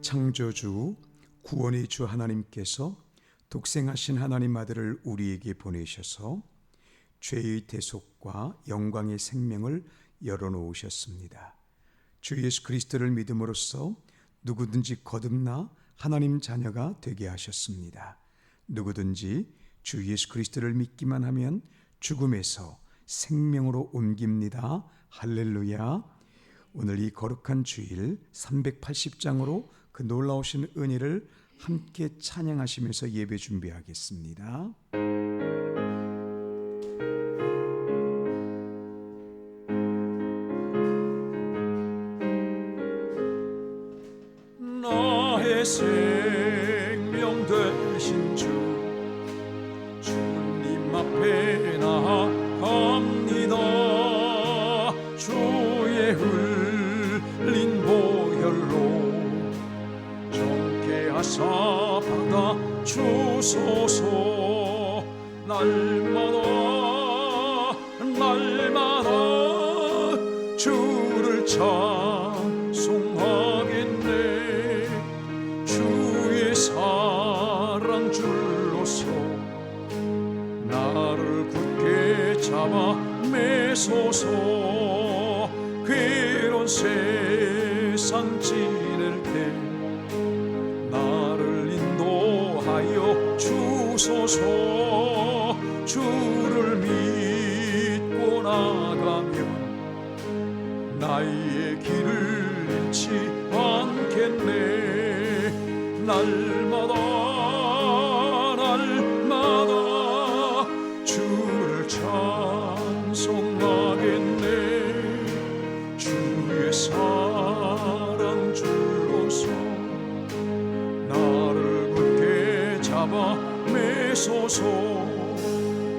창조주 구원의 주 하나님께서 독생하신 하나님 아들을 우리에게 보내셔서 죄의 대속과 영광의 생명을 열어놓으셨습니다. 주 예수 그리스도를 믿음으로써 누구든지 거듭나 하나님 자녀가 되게 하셨습니다. 누구든지 주 예수 그리스도를 믿기만 하면 죽음에서 생명으로 옮깁니다. 할렐루야. 오늘 이 거룩한 주일 380장으로 그 놀라우신 은혜를 함께 찬양하시면서 예배 준비하겠습니다. 나의 생명 되신 주 주님 앞에 나아갑니다. 주의 흘린 보혈로 정케하사 받아 주소서. 날마다 주를 찬송하겠네. 주의 사랑 줄로서 나를 굳게 잡아 매소서. 괴로운 세상 지낼 때 나를 인도하여 주소서. 주를 믿고 나가면 나의 길을 잃지 않겠네. 날마다 주를 찬송하겠네. 주의 사랑 줄로서 나를 굳게 잡아 매소서.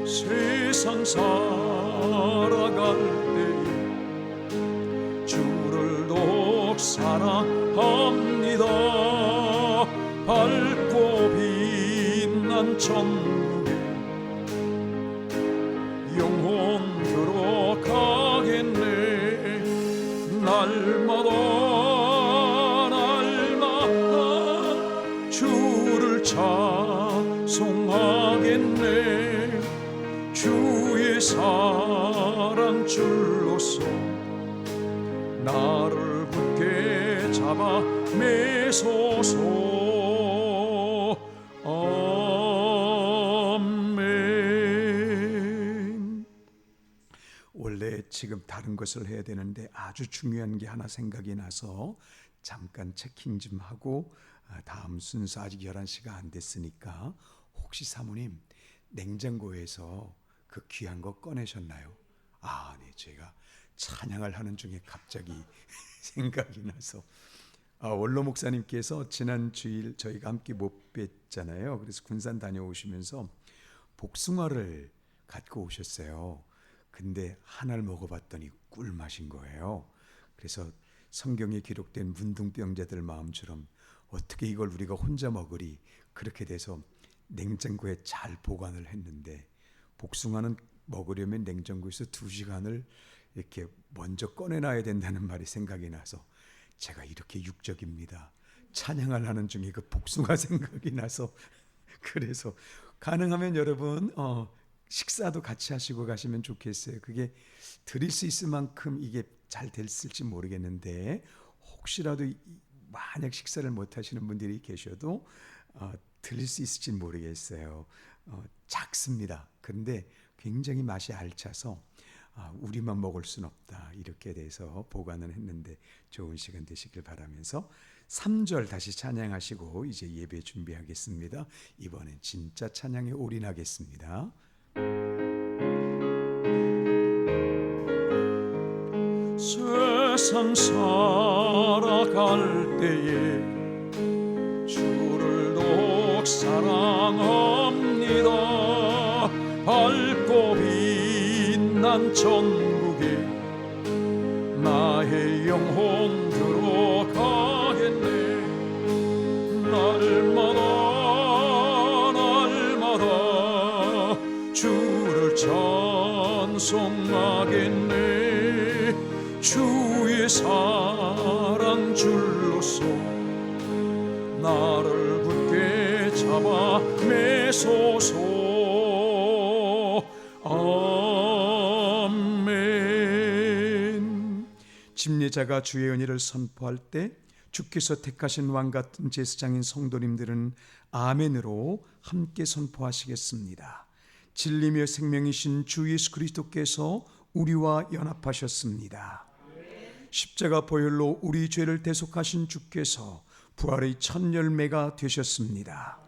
세상 살아갈 때에 주를 더욱 사랑합니다. 밝고 빛난 천국에 영혼 들어가겠네. 날마다 주를 찬송하겠네. 주의 사랑 줄로서 나를 굳게 잡아 매소서. 아멘. 원래 지금 다른 것을 해야 되는데 아주 중요한 게 하나 생각이 나서 잠깐 체킹 좀 하고 다음 순서 아직 11시가 안 됐으니까 혹시 사모님 냉장고에서 그 귀한 거 꺼내셨나요? 네, 제가 찬양을 하는 중에 갑자기 생각이 나서 원로 목사님께서 지난 주일 저희가 함께 못 뵀잖아요. 그래서 군산 다녀오시면서 복숭아를 갖고 오셨어요. 근데 하나를 먹어봤더니 꿀맛인 거예요. 그래서 성경에 기록된 문둥병자들 마음처럼 어떻게 이걸 우리가 혼자 먹으리, 그렇게 돼서 냉장고에 잘 보관을 했는데, 복숭아는 먹으려면 냉장고에서 2시간을 이렇게 먼저 꺼내놔야 된다는 말이 생각이 나서 제가 이렇게 육적입니다. 찬양을 하는 중에 그 복숭아 생각이 나서 그래서 가능하면 여러분 식사도 같이 하시고 가시면 좋겠어요. 그게 드릴 수 있을 만큼 이게 잘 됐을지 모르겠는데 혹시라도 만약 식사를 못 하시는 분들이 계셔도 드릴 수 있을지 모르겠어요. 작습니다. 그런데 굉장히 맛이 알차서 우리만 먹을 순 없다, 이렇게 돼서 보관을 했는데 좋은 시간 되시길 바라면서 3절 다시 찬양하시고 이제 예배 준비하겠습니다. 이번엔 진짜 찬양에 올인하겠습니다. 세상 살아갈 때에 주를 더욱 사랑합니다. 밝고 빛난 천국에 나의 영혼 들어가겠네. 날마다 주를 찬송하겠네. 주의 사랑 줄로서 나를 굳게 잡아 매소서. 아멘. 집례자가 주의 은혜를 선포할 때 주께서 택하신 왕 같은 제사장인 성도님들은 아멘으로 함께 선포하시겠습니다. 진리며 생명이신 주 예수 그리스도께서 우리와 연합하셨습니다. 십자가 보혈로 우리 죄를 대속하신 주께서 부활의 첫 열매가 되셨습니다.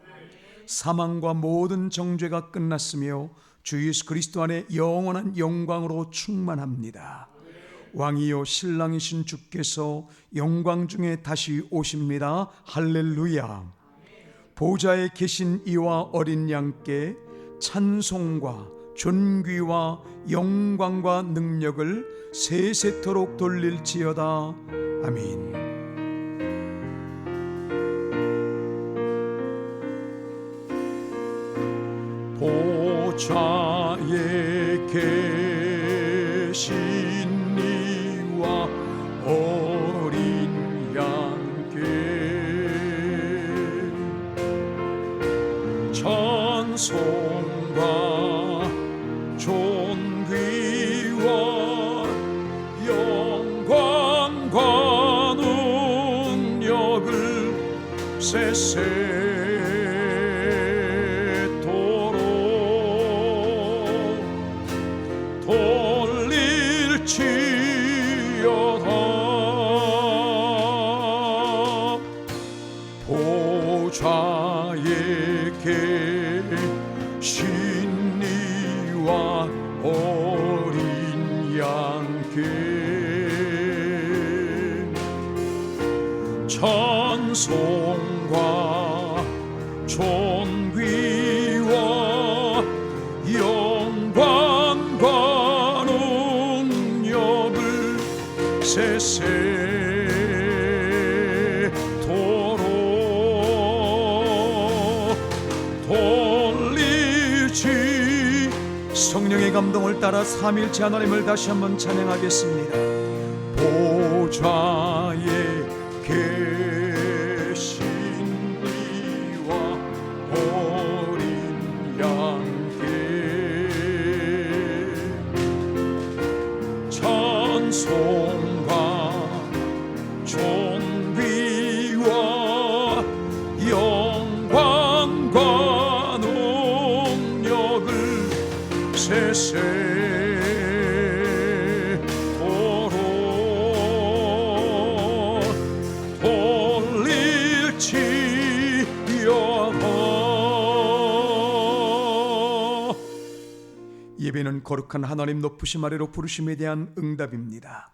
사망과 모든 정죄가 끝났으며 주 예수 그리스도 안에 영원한 영광으로 충만합니다. 왕이요 신랑이신 주께서 영광 중에 다시 오십니다. 할렐루야. 보좌에 계신 이와 어린 양께 찬송과 존귀와 영광과 능력을 세세토록 돌릴지어다. 아멘. 보좌에 계신 이와 어린 양께 찬송과 존귀와 영광과 능력을 세세토록 돌릴지어다. 보좌에 계신 이와 어린 양께 찬송과 존귀와 영광과 능력을 세세토록 돌리지. 성령의 감동을 따라 삼일째 하나님을 다시 한번 찬양하겠습니다. 보좌에 계신 이와 어린 양께 찬송과 존귀와 영광과 능력을 세세토록 돌릴지어다. 예배는 거룩한 하나님 높으심 아래로 부르심에 대한 응답입니다.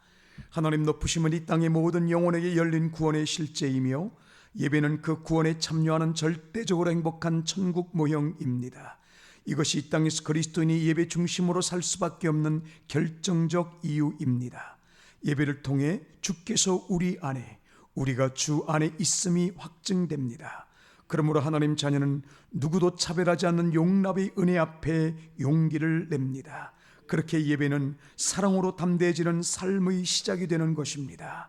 하나님 높으심은 이 땅의 모든 영혼에게 열린 구원의 실제이며 예배는 그 구원에 참여하는 절대적으로 행복한 천국 모형입니다. 이것이 이 땅에서 그리스도인이 예배 중심으로 살 수밖에 없는 결정적 이유입니다. 예배를 통해 주께서 우리 안에, 우리가 주 안에 있음이 확증됩니다. 그러므로 하나님 자녀는 누구도 차별하지 않는 용납의 은혜 앞에 용기를 냅니다. 그렇게 예배는 사랑으로 담대해지는 삶의 시작이 되는 것입니다.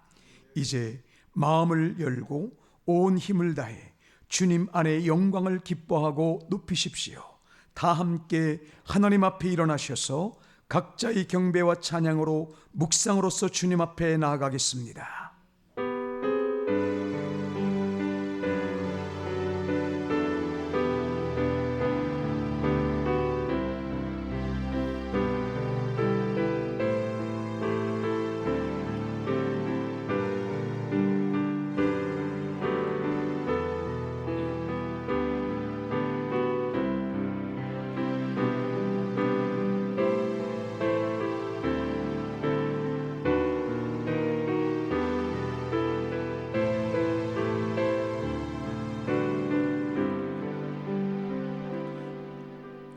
이제 마음을 열고 온 힘을 다해 주님 안에 영광을 기뻐하고 높이십시오. 다 함께 하나님 앞에 일어나셔서 각자의 경배와 찬양으로 묵상으로서 주님 앞에 나아가겠습니다.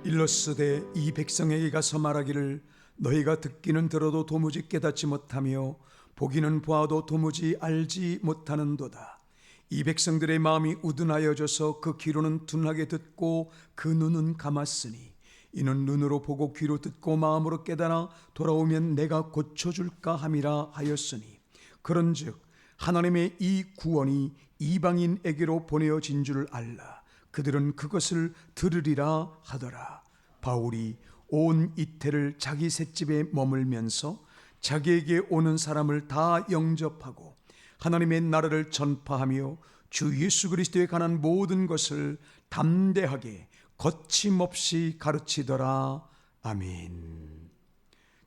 일러스되 이 백성에게 가서 말하기를 너희가 듣기는 들어도 도무지 깨닫지 못하며 보기는 보아도 도무지 알지 못하는도다. 이 백성들의 마음이 우둔하여져서 그 귀로는 둔하게 듣고 그 눈은 감았으니 이는 눈으로 보고 귀로 듣고 마음으로 깨달아 돌아오면 내가 고쳐줄까 함이라 하였으니 그런즉 하나님의 이 구원이 이방인에게로 보내어진 줄 알라. 그들은 그것을 들으리라 하더라. 바울이 온 이태를 자기 셋집에 머물면서 자기에게 오는 사람을 다 영접하고 하나님의 나라를 전파하며 주 예수 그리스도에 관한 모든 것을 담대하게 거침없이 가르치더라. 아멘.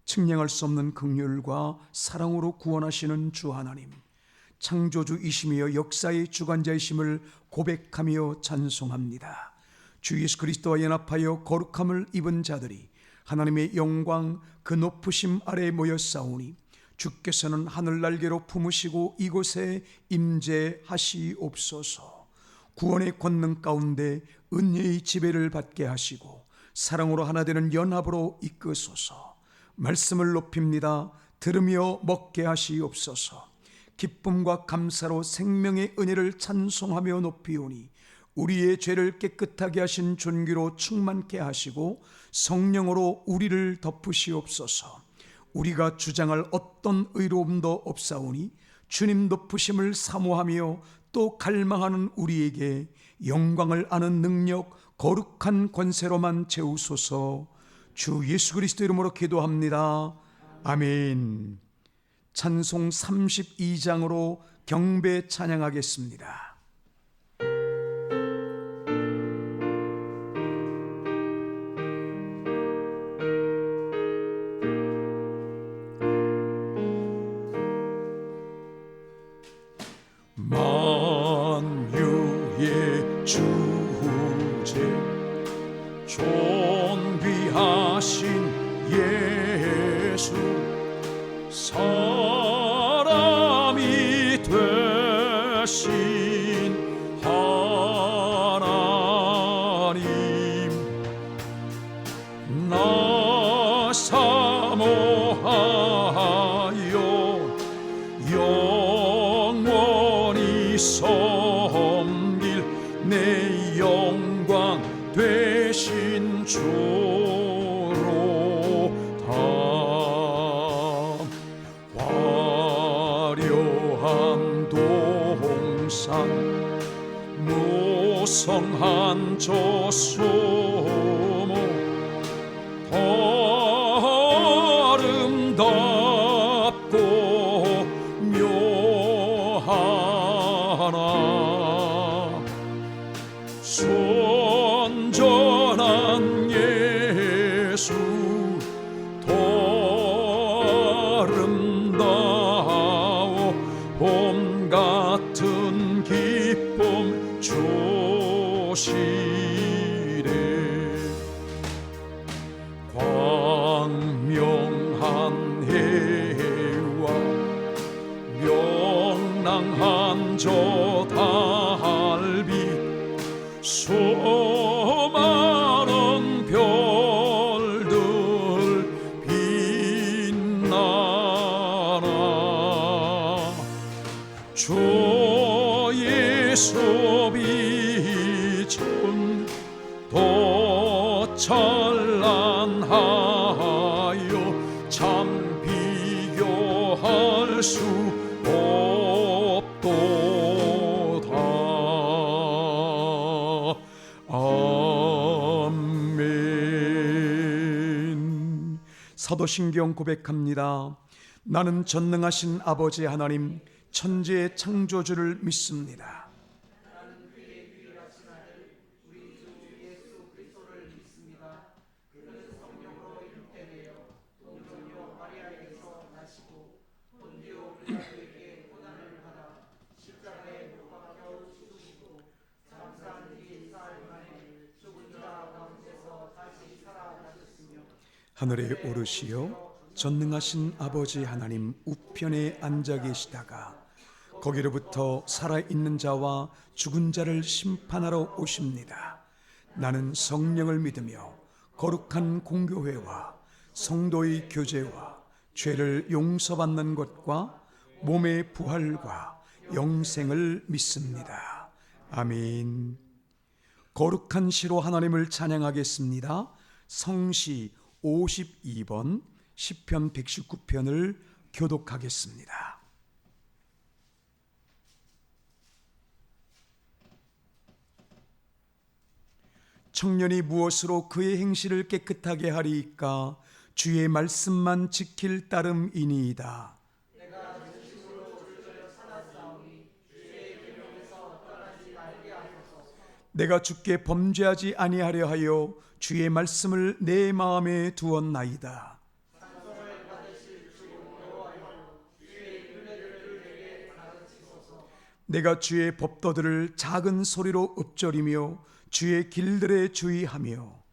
측량할 수 없는 긍휼과 사랑으로 구원하시는 주 하나님, 창조주이시며 역사의 주관자이심을 고백하며 찬송합니다. 주 예수 그리스도와 연합하여 거룩함을 입은 자들이 하나님의 영광 그 높으심 아래 모여 싸우니 주께서는 하늘날개로 품으시고 이곳에 임재하시옵소서. 구원의 권능 가운데 은혜의 지배를 받게 하시고 사랑으로 하나 되는 연합으로 이끄소서. 말씀을 높입니다. 들으며 먹게 하시옵소서. 기쁨과 감사로 생명의 은혜를 찬송하며 높이오니 우리의 죄를 깨끗하게 하신 존귀로 충만케 하시고 성령으로 우리를 덮으시옵소서. 우리가 주장할 어떤 의로움도 없사오니 주님 높으심을 사모하며 또 갈망하는 우리에게 영광을 아는 능력 거룩한 권세로만 채우소서. 주 예수 그리스도 이름으로 기도합니다. 아멘. 찬송 32장으로 경배 찬양하겠습니다. 만유의 주제 존귀하신 예수 사람이 되신 하나님 나 사모하여 영원히 섬길 내 영광 되신 주로 다 화려한 동산 무성한 저 수목 아름답고 묘하나 선전한 예수 더 아름다워 봄 같은 기쁨 주시네. 광명한 해와 명랑한 저 달빛 수많은 별들 빛나나 주 예수 빛은 더 찬란하여 참 비교할 수 없도다. 아멘. 사도신경 고백합니다. 나는 전능하신 아버지 하나님 천지의 창조주를 믿습니다. 하늘에 오르시어 전능하신 아버지 하나님 우편에 앉아 계시다가 거기로부터 살아있는 자와 죽은 자를 심판하러 오십니다. 나는 성령을 믿으며 거룩한 공교회와 성도의 교제와 죄를 용서받는 것과 몸의 부활과 영생을 믿습니다. 아멘. 거룩한 시로 하나님을 찬양하겠습니다. 성시 52번 시편 119편을 교독하겠습니다. 청년이 무엇으로 그의 행실을 깨끗하게 하리이까? 주의 말씀만 지킬 따름이니이다. 내가 주께 범죄하지 아니하려 하여 주의 말씀을 내 마음에 두었나이다. 내가 주의 법도들을 작은 소리로 읊조리며 주의 길들에 주의하며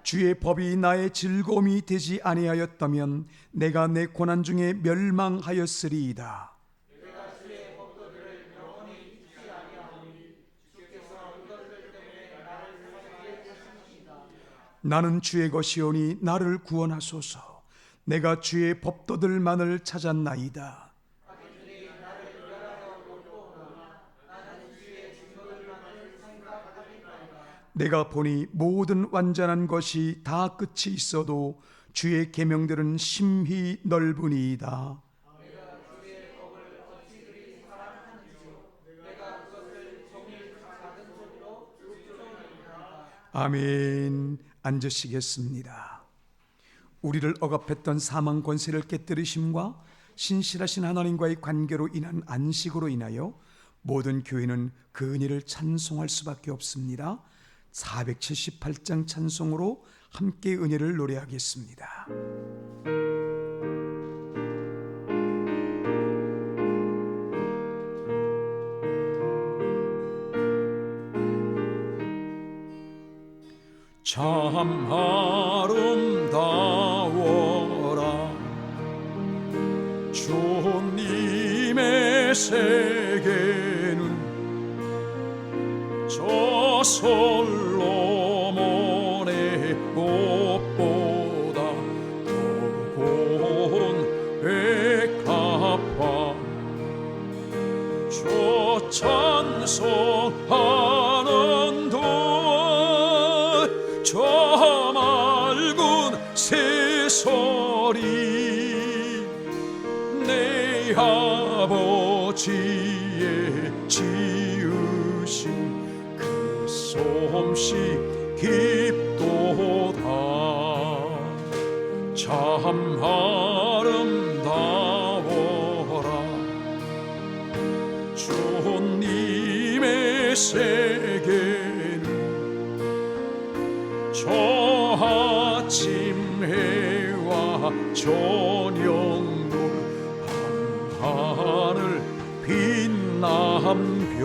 주의 법이 나의 즐거움이 되지 아니하였다면 내가 내 고난 중에 멸망하였으리이다. 나는 주의 것이오니 나를 구원하소서. 내가 주의 법도들만을 찾았나이다. 내가 보니 모든 완전한 것이 다 끝이 있어도 주의 계명들은 심히 넓으니이다. 아멘. 앉으시겠습니다. 우리를 억압했던 사망 권세를 깨뜨리심과 신실하신 하나님과의 관계로 인한 안식으로 인하여 모든 교회는 그 은혜를 찬송할 수밖에 없습니다. 478장 찬송으로 함께 은혜를 노래하겠습니다. 참 아름다워라 주님의 세계는 저 솔로몬의 꽃보다 더 고운 백합화 저 찬송하는 저 맑은 새소리 내 아버지의 지으신 그 솜씨 깊도다. 참 아름다워라 주님의 세계는 저 아침 해와 저녁물 밤하늘 빛난 별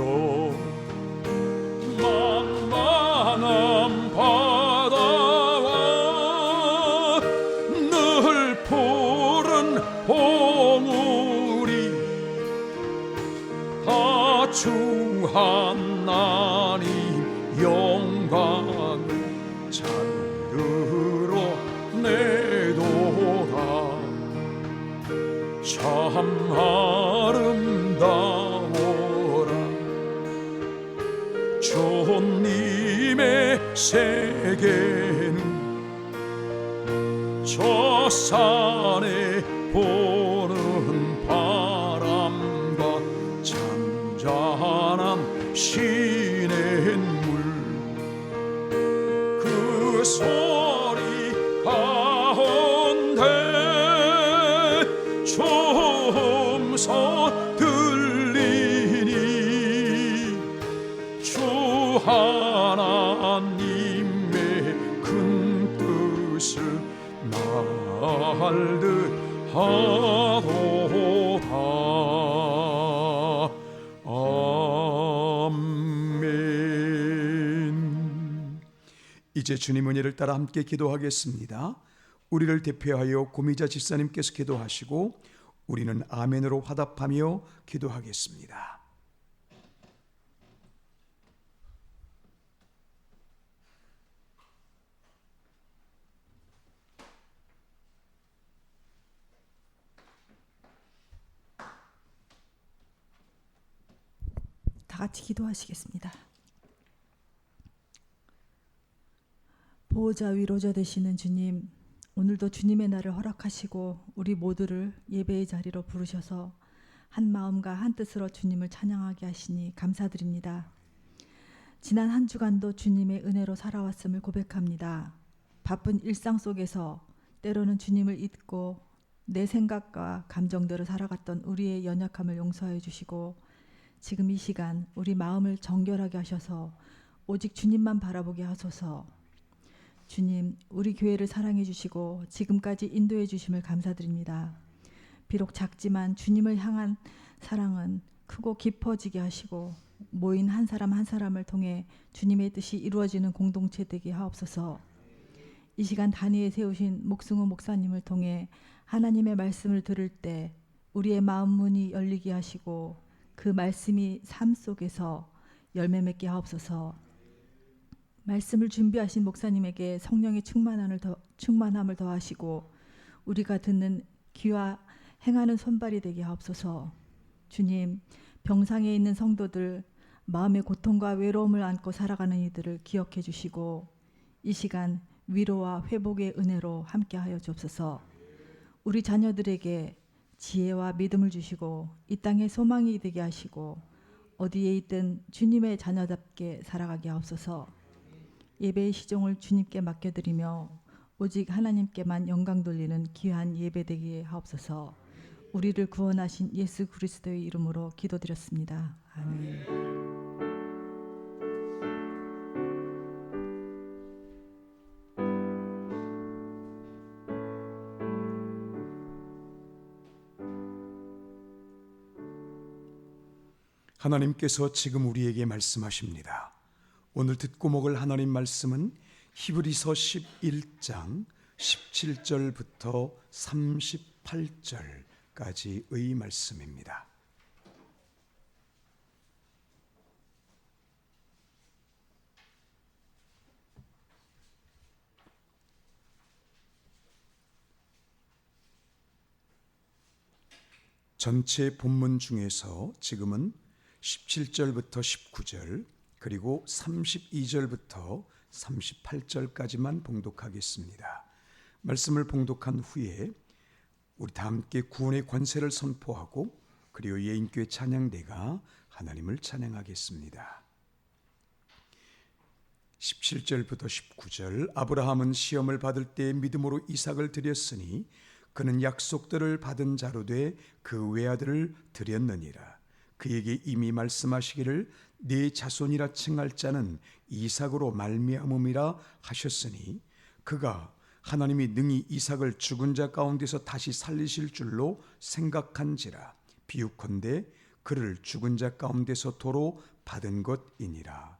만만한 바다와 늘 푸른 봉우리 다 주 하나님 영광을 찬드러 내도다. 참 아름다워라 주님의 세계는 저 산에 보는 바람과 잔잔한 시냇물 그 소리 가운데 춤서 들리니 주 하나님의 큰 뜻을 날듯 하도다. 아멘. 이제 주님 은혜를 따라 함께 기도하겠습니다. 우리를 대표하여 고미자 집사님께서 기도하시고 우리는 아멘으로 화답하며 기도하겠습니다. 다 같이 기도하시겠습니다. 보호자 위로자 되시는 주님, 오늘도 주님의 날을 허락하시고 우리 모두를 예배의 자리로 부르셔서 한 마음과 한 뜻으로 주님을 찬양하게 하시니 감사드립니다. 지난 한 주간도 주님의 은혜로 살아왔음을 고백합니다. 바쁜 일상 속에서 때로는 주님을 잊고 내 생각과 감정대로 살아갔던 우리의 연약함을 용서해 주시고 지금 이 시간 우리 마음을 정결하게 하셔서 오직 주님만 바라보게 하소서. 주님, 우리 교회를 사랑해 주시고 지금까지 인도해 주심을 감사드립니다. 비록 작지만 주님을 향한 사랑은 크고 깊어지게 하시고 모인 한 사람 한 사람을 통해 주님의 뜻이 이루어지는 공동체 되게 하옵소서. 이 시간 단위에 세우신 목승우 목사님을 통해 하나님의 말씀을 들을 때 우리의 마음 문이 열리게 하시고 그 말씀이 삶 속에서 열매 맺게 하옵소서. 말씀을 준비하신 목사님에게 성령의 충만함을 더하시고 우리가 듣는 귀와 행하는 손발이 되게 하옵소서. 주님, 병상에 있는 성도들, 마음의 고통과 외로움을 안고 살아가는 이들을 기억해 주시고 이 시간 위로와 회복의 은혜로 함께하여 주옵소서. 우리 자녀들에게 지혜와 믿음을 주시고 이 땅에 소망이 되게 하시고 어디에 있든 주님의 자녀답게 살아가게 하옵소서. 예배의 시종을 주님께 맡겨드리며 오직 하나님께만 영광 돌리는 귀한 예배 되게 하옵소서. 우리를 구원하신 예수 그리스도의 이름으로 기도드렸습니다. 아멘. 하나님께서 지금 우리에게 말씀하십니다. 오늘 듣고 먹을 하나님 말씀은 히브리서 11장 17절부터 38절까지의 말씀입니다. 전체 본문 중에서 지금은 17절부터 19절 그리고 32절부터 38절까지만 봉독하겠습니다. 말씀을 봉독한 후에 우리 다 함께 구원의 권세를 선포하고 그리고 예인교회 찬양대가 하나님을 찬양하겠습니다. 17절부터 19절 아브라함은 시험을 받을 때 믿음으로 이삭을 드렸으니 그는 약속들을 받은 자로 돼 그 외아들을 드렸느니라. 그에게 이미 말씀하시기를 네 자손이라 칭할 자는 이삭으로 말미암음이라 하셨으니 그가 하나님이 능히 이삭을 죽은 자 가운데서 다시 살리실 줄로 생각한지라. 비유컨대 그를 죽은 자 가운데서 도로 받은 것이니라.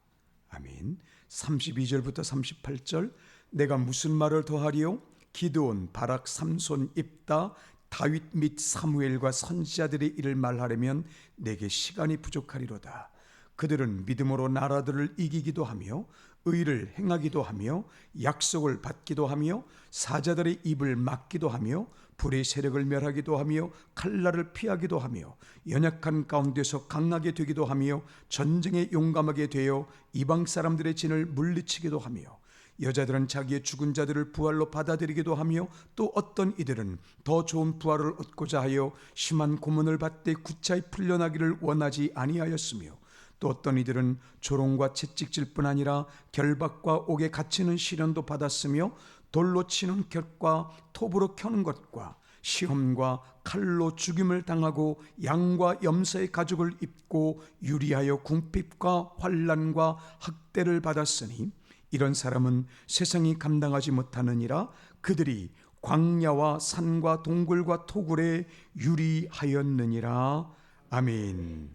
아멘. 32절부터 38절 내가 무슨 말을 더하리요? 기드온, 바락, 삼손, 입다, 다윗 및 사무엘과 선지자들의 일을 말하려면 내게 시간이 부족하리로다. 그들은 믿음으로 나라들을 이기기도 하며 의를 행하기도 하며 약속을 받기도 하며 사자들의 입을 막기도 하며 불의 세력을 멸하기도 하며 칼날을 피하기도 하며 연약한 가운데서 강하게 되기도 하며 전쟁에 용감하게 되어 이방 사람들의 진을 물리치기도 하며 여자들은 자기의 죽은 자들을 부활로 받아들이기도 하며 또 어떤 이들은 더 좋은 부활을 얻고자 하여 심한 고문을 받되 구차히 풀려나기를 원하지 아니하였으며 또 어떤 이들은 조롱과 채찍질 뿐 아니라 결박과 옥에 갇히는 시련도 받았으며 돌로 치는 격과 톱으로 켜는 것과 시험과 칼로 죽임을 당하고 양과 염소의 가죽을 입고 유리하여 궁핍과 환난과 학대를 받았으니 이런 사람은 세상이 감당하지 못하느니라. 그들이 광야와 산과 동굴과 토굴에 유리하였느니라. 아멘.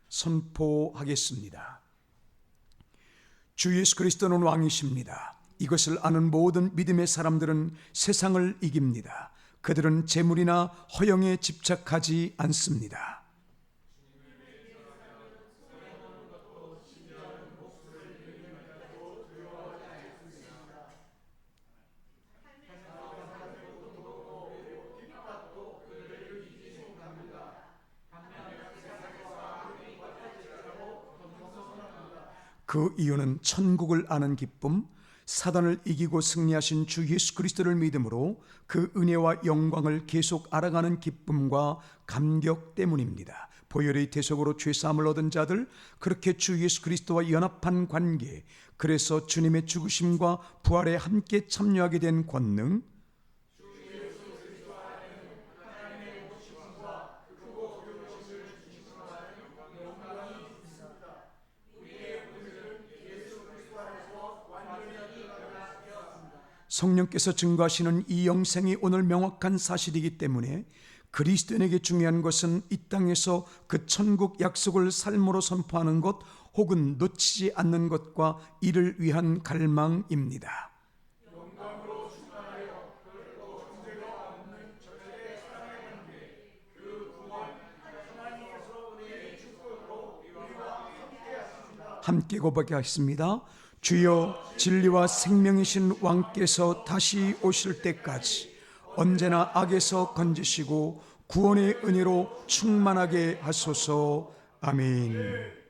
선포하겠습니다. 주 예수 그리스도는 왕이십니다. 이것을 아는 모든 믿음의 사람들은 세상을 이깁니다. 그들은 재물이나 허영에 집착하지 않습니다. 그 이유는 천국을 아는 기쁨, 사단을 이기고 승리하신 주 예수 그리스도를 믿음으로 그 은혜와 영광을 계속 알아가는 기쁨과 감격 때문입니다. 보혈의 대속으로 죄사함을 얻은 자들, 그렇게 주 예수 그리스도와 연합한 관계, 그래서 주님의 죽으심과 부활에 함께 참여하게 된 권능, 성령께서 증거하시는 이 영생이 오늘 명확한 사실이기 때문에 그리스도인에게 중요한 것은 이 땅에서 그 천국 약속을 삶으로 선포하는 것 혹은 놓치지 않는 것과 이를 위한 갈망입니다. 함께 고백하겠습니다. 주여, 진리와 생명이신 왕께서 다시 오실 때까지 언제나 악에서 건지시고 구원의 은혜로 충만하게 하소서. 아멘.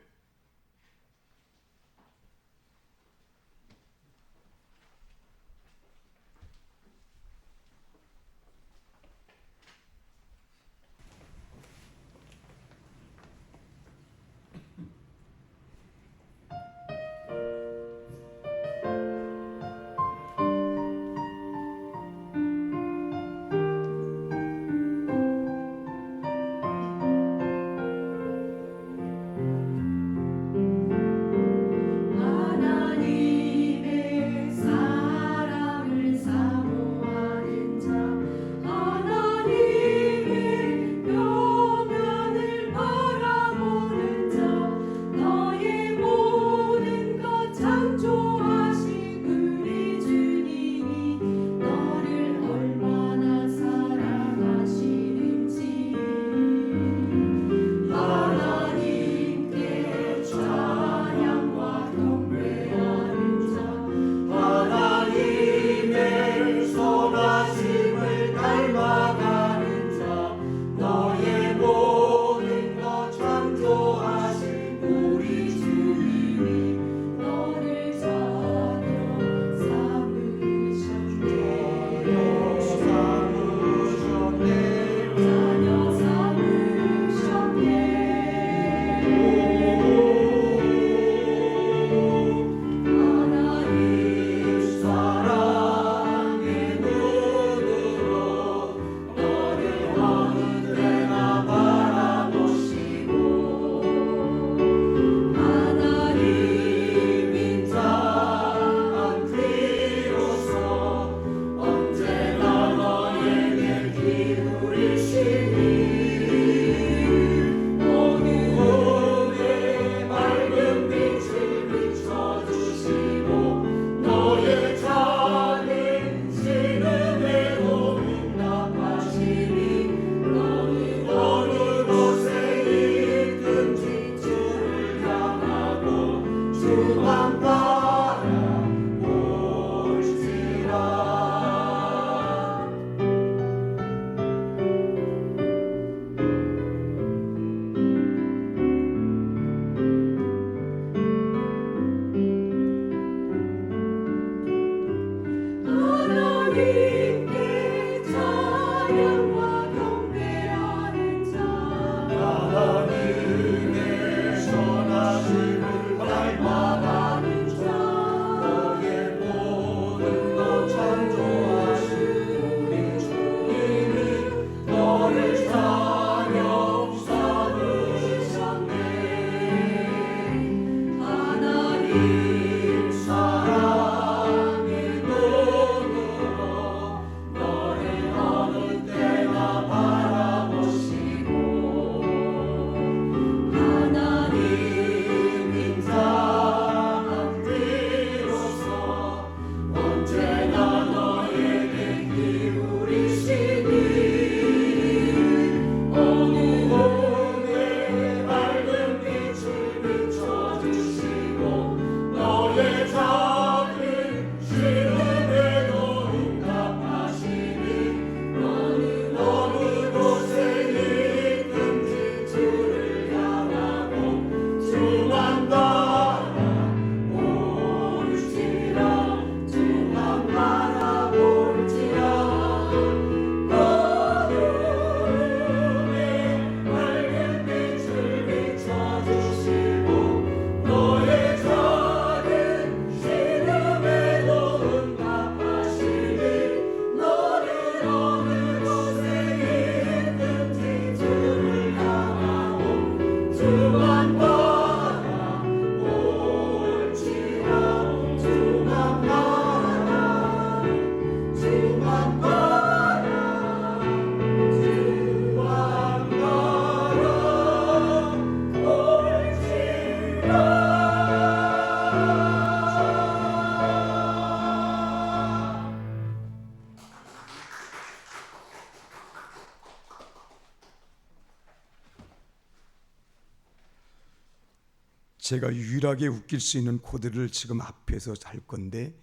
제가 유일하게 웃길 수 있는 코드를 지금 앞에서 할 건데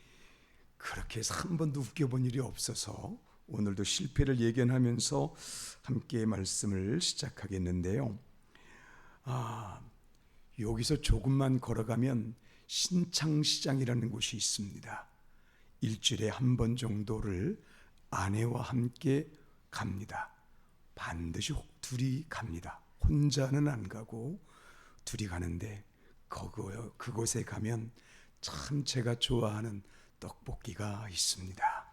그렇게 해서 한 번도 웃겨본 일이 없어서 오늘도 실패를 예견하면서 함께 말씀을 시작하겠는데요. 여기서 조금만 걸어가면 신창시장이라는 곳이 있습니다. 일주일에 한 번 정도를 아내와 함께 갑니다. 반드시 둘이 갑니다. 혼자는 안 가고 둘이 가는데 그곳에 가면 참 제가 좋아하는 떡볶이가 있습니다.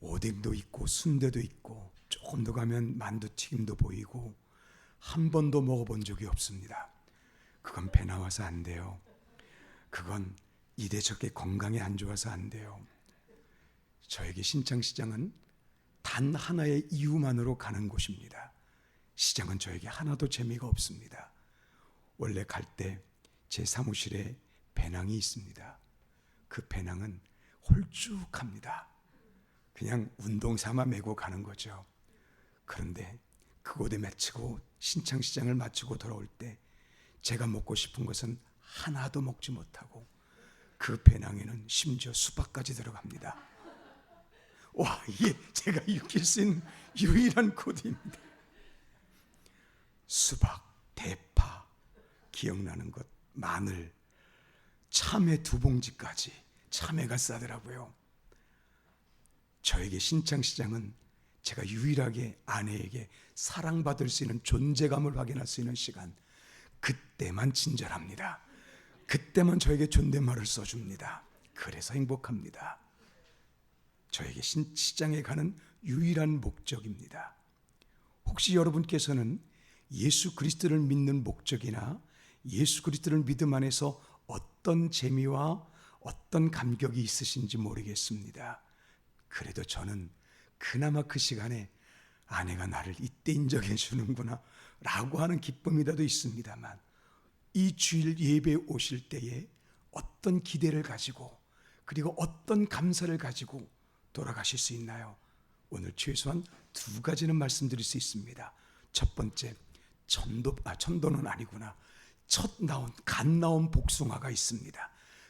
오뎅도 있고 순대도 있고 조금 더 가면 만두튀김도 보이고 한 번도 먹어본 적이 없습니다. 그건 배 나와서 안 돼요. 그건 이래저래 건강에 안 좋아서 안 돼요. 저에게 신창시장은 단 하나의 이유만으로 가는 곳입니다. 시장은 저에게 하나도 재미가 없습니다. 원래 갈 때 제 사무실에 배낭이 있습니다. 그 배낭은 홀쭉합니다. 그냥 운동 삼아 메고 가는 거죠. 그런데 그곳에 마치고 신창시장을 마치고 돌아올 때 제가 먹고 싶은 것은 하나도 먹지 못하고 그 배낭에는 심지어 수박까지 들어갑니다. 와, 이게 제가 웃길 수 있는 유일한 코드입니다. 수박, 대파, 기억나는 것, 마늘, 참외 2봉지까지. 참외가 싸더라고요. 저에게 신창시장은 제가 유일하게 아내에게 사랑받을 수 있는 존재감을 확인할 수 있는 시간, 그때만 친절합니다. 그때만 저에게 존댓말을 써줍니다. 그래서 행복합니다. 저에게 시장에 가는 유일한 목적입니다. 혹시 여러분께서는 예수 그리스도를 믿는 목적이나 예수 그리스도를 믿음 안에서 어떤 재미와 어떤 감격이 있으신지 모르겠습니다. 그래도 저는 그나마 그 시간에 아내가 나를 이때 인정해 주는구나 라고 하는 기쁨이라도 있습니다만, 이 주일 예배에 오실 때에 어떤 기대를 가지고 그리고 어떤 감사를 가지고 돌아가실 수 있나요? 오늘 최소한 2가지는 말씀드릴 수 있습니다. 첫 번째, 천도는 아니구나. 갓 나온 복숭아가 있습니다.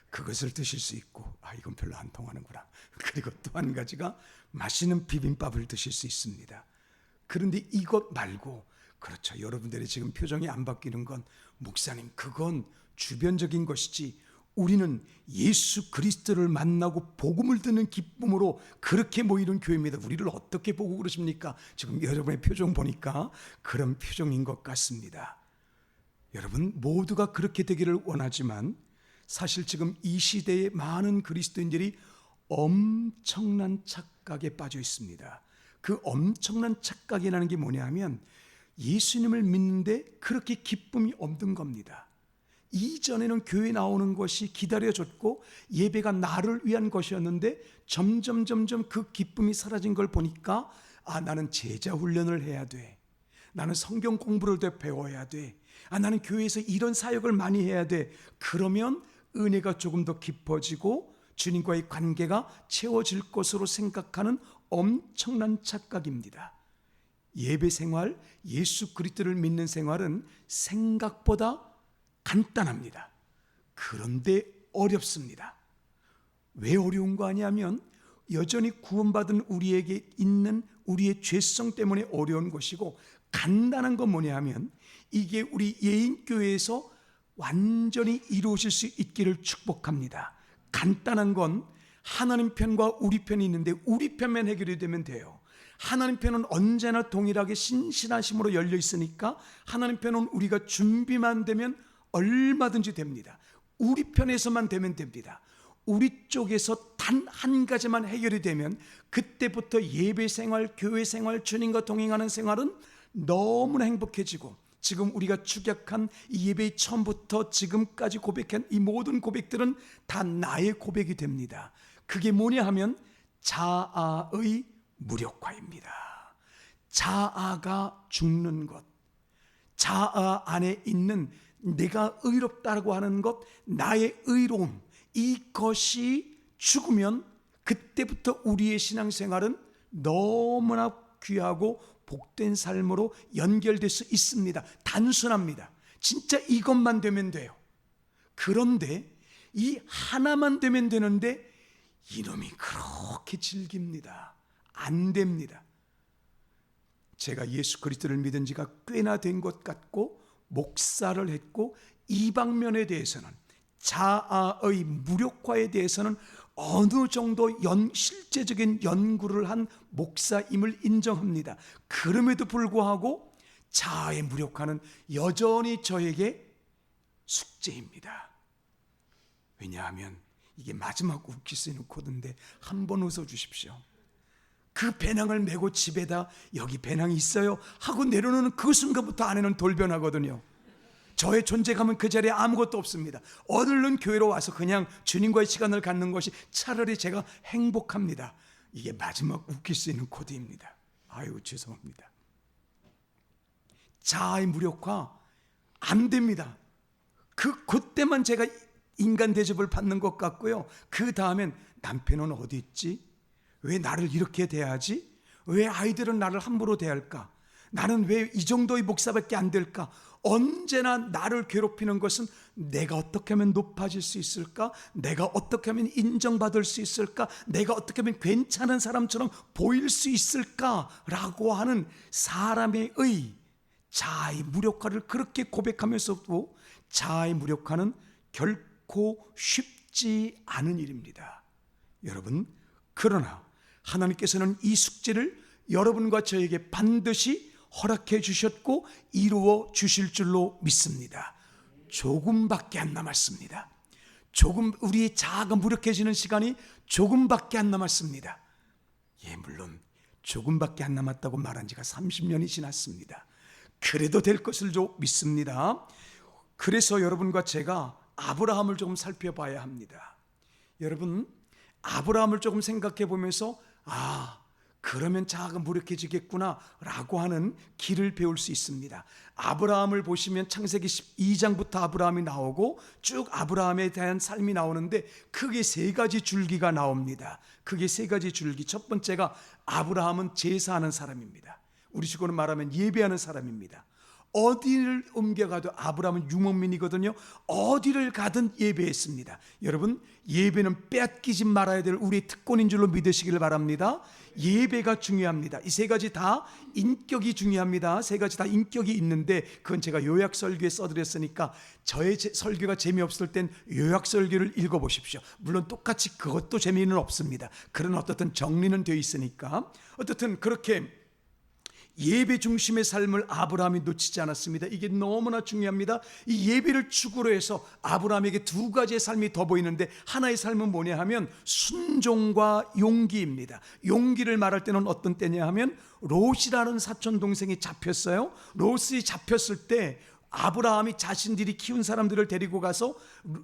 그것을 드실 수 있고, 이건 별로 안 통하는구나. 그리고 또 한 가지가 맛있는 비빔밥을 드실 수 있습니다. 그런데 이것 말고, 그렇죠, 여러분들의 지금 표정이 안 바뀌는 건, 목사님, 그건 주변적인 것이지 우리는 예수 그리스도를 만나고 복음을 듣는 기쁨으로 그렇게 모이는 교회입니다. 우리를 어떻게 보고 그러십니까? 지금 여러분의 표정 보니까 그런 표정인 것 같습니다. 여러분 모두가 그렇게 되기를 원하지만 사실 지금 이 시대의 많은 그리스도인들이 엄청난 착각에 빠져 있습니다. 그 엄청난 착각이라는 게 뭐냐 하면 예수님을 믿는데 그렇게 기쁨이 없는 겁니다. 이전에는 교회 나오는 것이 기다려졌고 예배가 나를 위한 것이었는데 점점 그 기쁨이 사라진 걸 보니까 나는 제자 훈련을 해야 돼. 나는 성경 공부를 더 배워야 돼. 나는 교회에서 이런 사역을 많이 해야 돼. 그러면 은혜가 조금 더 깊어지고 주님과의 관계가 채워질 것으로 생각하는 엄청난 착각입니다. 예배 생활, 예수 그리스도를 믿는 생활은 생각보다 간단합니다. 그런데 어렵습니다. 왜 어려운 거 아니냐면 여전히 구원받은 우리에게 있는 우리의 죄성 때문에 어려운 것이고, 간단한 건 뭐냐 하면 이게 우리 예인교회에서 완전히 이루어질 수 있기를 축복합니다. 간단한 건 하나님 편과 우리 편이 있는데 우리 편만 해결이 되면 돼요. 하나님 편은 언제나 동일하게 신실하심으로 열려 있으니까 하나님 편은 우리가 준비만 되면 얼마든지 됩니다. 우리 편에서만 되면 됩니다. 우리 쪽에서 단 한 가지만 해결이 되면 그때부터 예배 생활, 교회 생활, 주님과 동행하는 생활은 너무나 행복해지고, 지금 우리가 축약한 이 예배의 처음부터 지금까지 고백한 이 모든 고백들은 다 나의 고백이 됩니다. 그게 뭐냐 하면 자아의 무력화입니다. 자아가 죽는 것, 자아 안에 있는 내가 의롭다고 하는 것, 나의 의로움, 이것이 죽으면 그때부터 우리의 신앙생활은 너무나 귀하고 복된 삶으로 연결될 수 있습니다. 단순합니다. 진짜 이것만 되면 돼요. 그런데 이 하나만 되면 되는데 이놈이 그렇게 즐깁니다. 안 됩니다. 제가 예수 그리스도를 믿은 지가 꽤나 된 것 같고 목사를 했고 이 방면에 대해서는 자아의 무력화에 대해서는 어느 정도 실제적인 연구를 한 목사임을 인정합니다. 그럼에도 불구하고 자아의 무력화는 여전히 저에게 숙제입니다. 왜냐하면 이게 마지막 웃길 수 있는 코드인데 한번 웃어주십시오. 그 배낭을 메고 집에다 여기 배낭이 있어요 하고 내려놓는 그 순간부터 아내는 돌변하거든요. 저의 존재감은 그 자리에 아무것도 없습니다. 얼른 교회로 와서 그냥 주님과의 시간을 갖는 것이 차라리 제가 행복합니다. 이게 마지막 웃길 수 있는 코드입니다. 아유 죄송합니다. 자아의 무력화 안 됩니다. 그때만 제가 인간 대접을 받는 것 같고요. 그 다음엔 남편은 어디 있지? 왜 나를 이렇게 대하지? 왜 아이들은 나를 함부로 대할까? 나는 왜 이 정도의 목사밖에 안 될까? 언제나 나를 괴롭히는 것은 내가 어떻게 하면 높아질 수 있을까? 내가 어떻게 하면 인정받을 수 있을까? 내가 어떻게 하면 괜찮은 사람처럼 보일 수 있을까? 라고 하는 사람의 자아의 무력화를 그렇게 고백하면서도 자아의 무력화는 결코 쉽지 않은 일입니다. 여러분, 그러나 하나님께서는 이 숙제를 여러분과 저에게 반드시 허락해 주셨고 이루어 주실 줄로 믿습니다. 조금밖에 안 남았습니다. 우리의 자아가 무력해지는 시간이 조금밖에 안 남았습니다. 물론 조금밖에 안 남았다고 말한 지가 30년이 지났습니다. 그래도 될 것을 믿습니다. 그래서 여러분과 제가 아브라함을 조금 살펴봐야 합니다. 여러분, 아브라함을 조금 생각해 보면서 그러면 자아가 무력해지겠구나 라고 하는 길을 배울 수 있습니다. 아브라함을 보시면 창세기 12장부터 아브라함이 나오고 쭉 아브라함에 대한 삶이 나오는데 크게 세 가지 줄기가 나옵니다. 크게 세 가지 줄기. 첫 번째가 아브라함은 제사하는 사람입니다. 우리 식으로 말하면 예배하는 사람입니다. 어디를 옮겨가도 아브라함은 유목민이거든요. 어디를 가든 예배했습니다. 여러분, 예배는 빼앗기지 말아야 될 우리의 특권인 줄로 믿으시기를 바랍니다. 예배가 중요합니다. 이 세 가지 다 인격이 중요합니다. 세 가지 다 인격이 있는데 그건 제가 요약 설교에 써드렸으니까 저의 설교가 재미없을 땐 요약 설교를 읽어보십시오. 물론 똑같이 그것도 재미는 없습니다. 그런 어떻든 정리는 되어 있으니까. 어떻든 그렇게 예배 중심의 삶을 아브라함이 놓치지 않았습니다. 이게 너무나 중요합니다. 이 예배를 축으로 해서 아브라함에게 두 가지의 삶이 더 보이는데 하나의 삶은 뭐냐 하면 순종과 용기입니다. 용기를 말할 때는 어떤 때냐 하면 롯이라는 사촌 동생이 잡혔어요. 롯이 잡혔을 때 아브라함이 자신들이 키운 사람들을 데리고 가서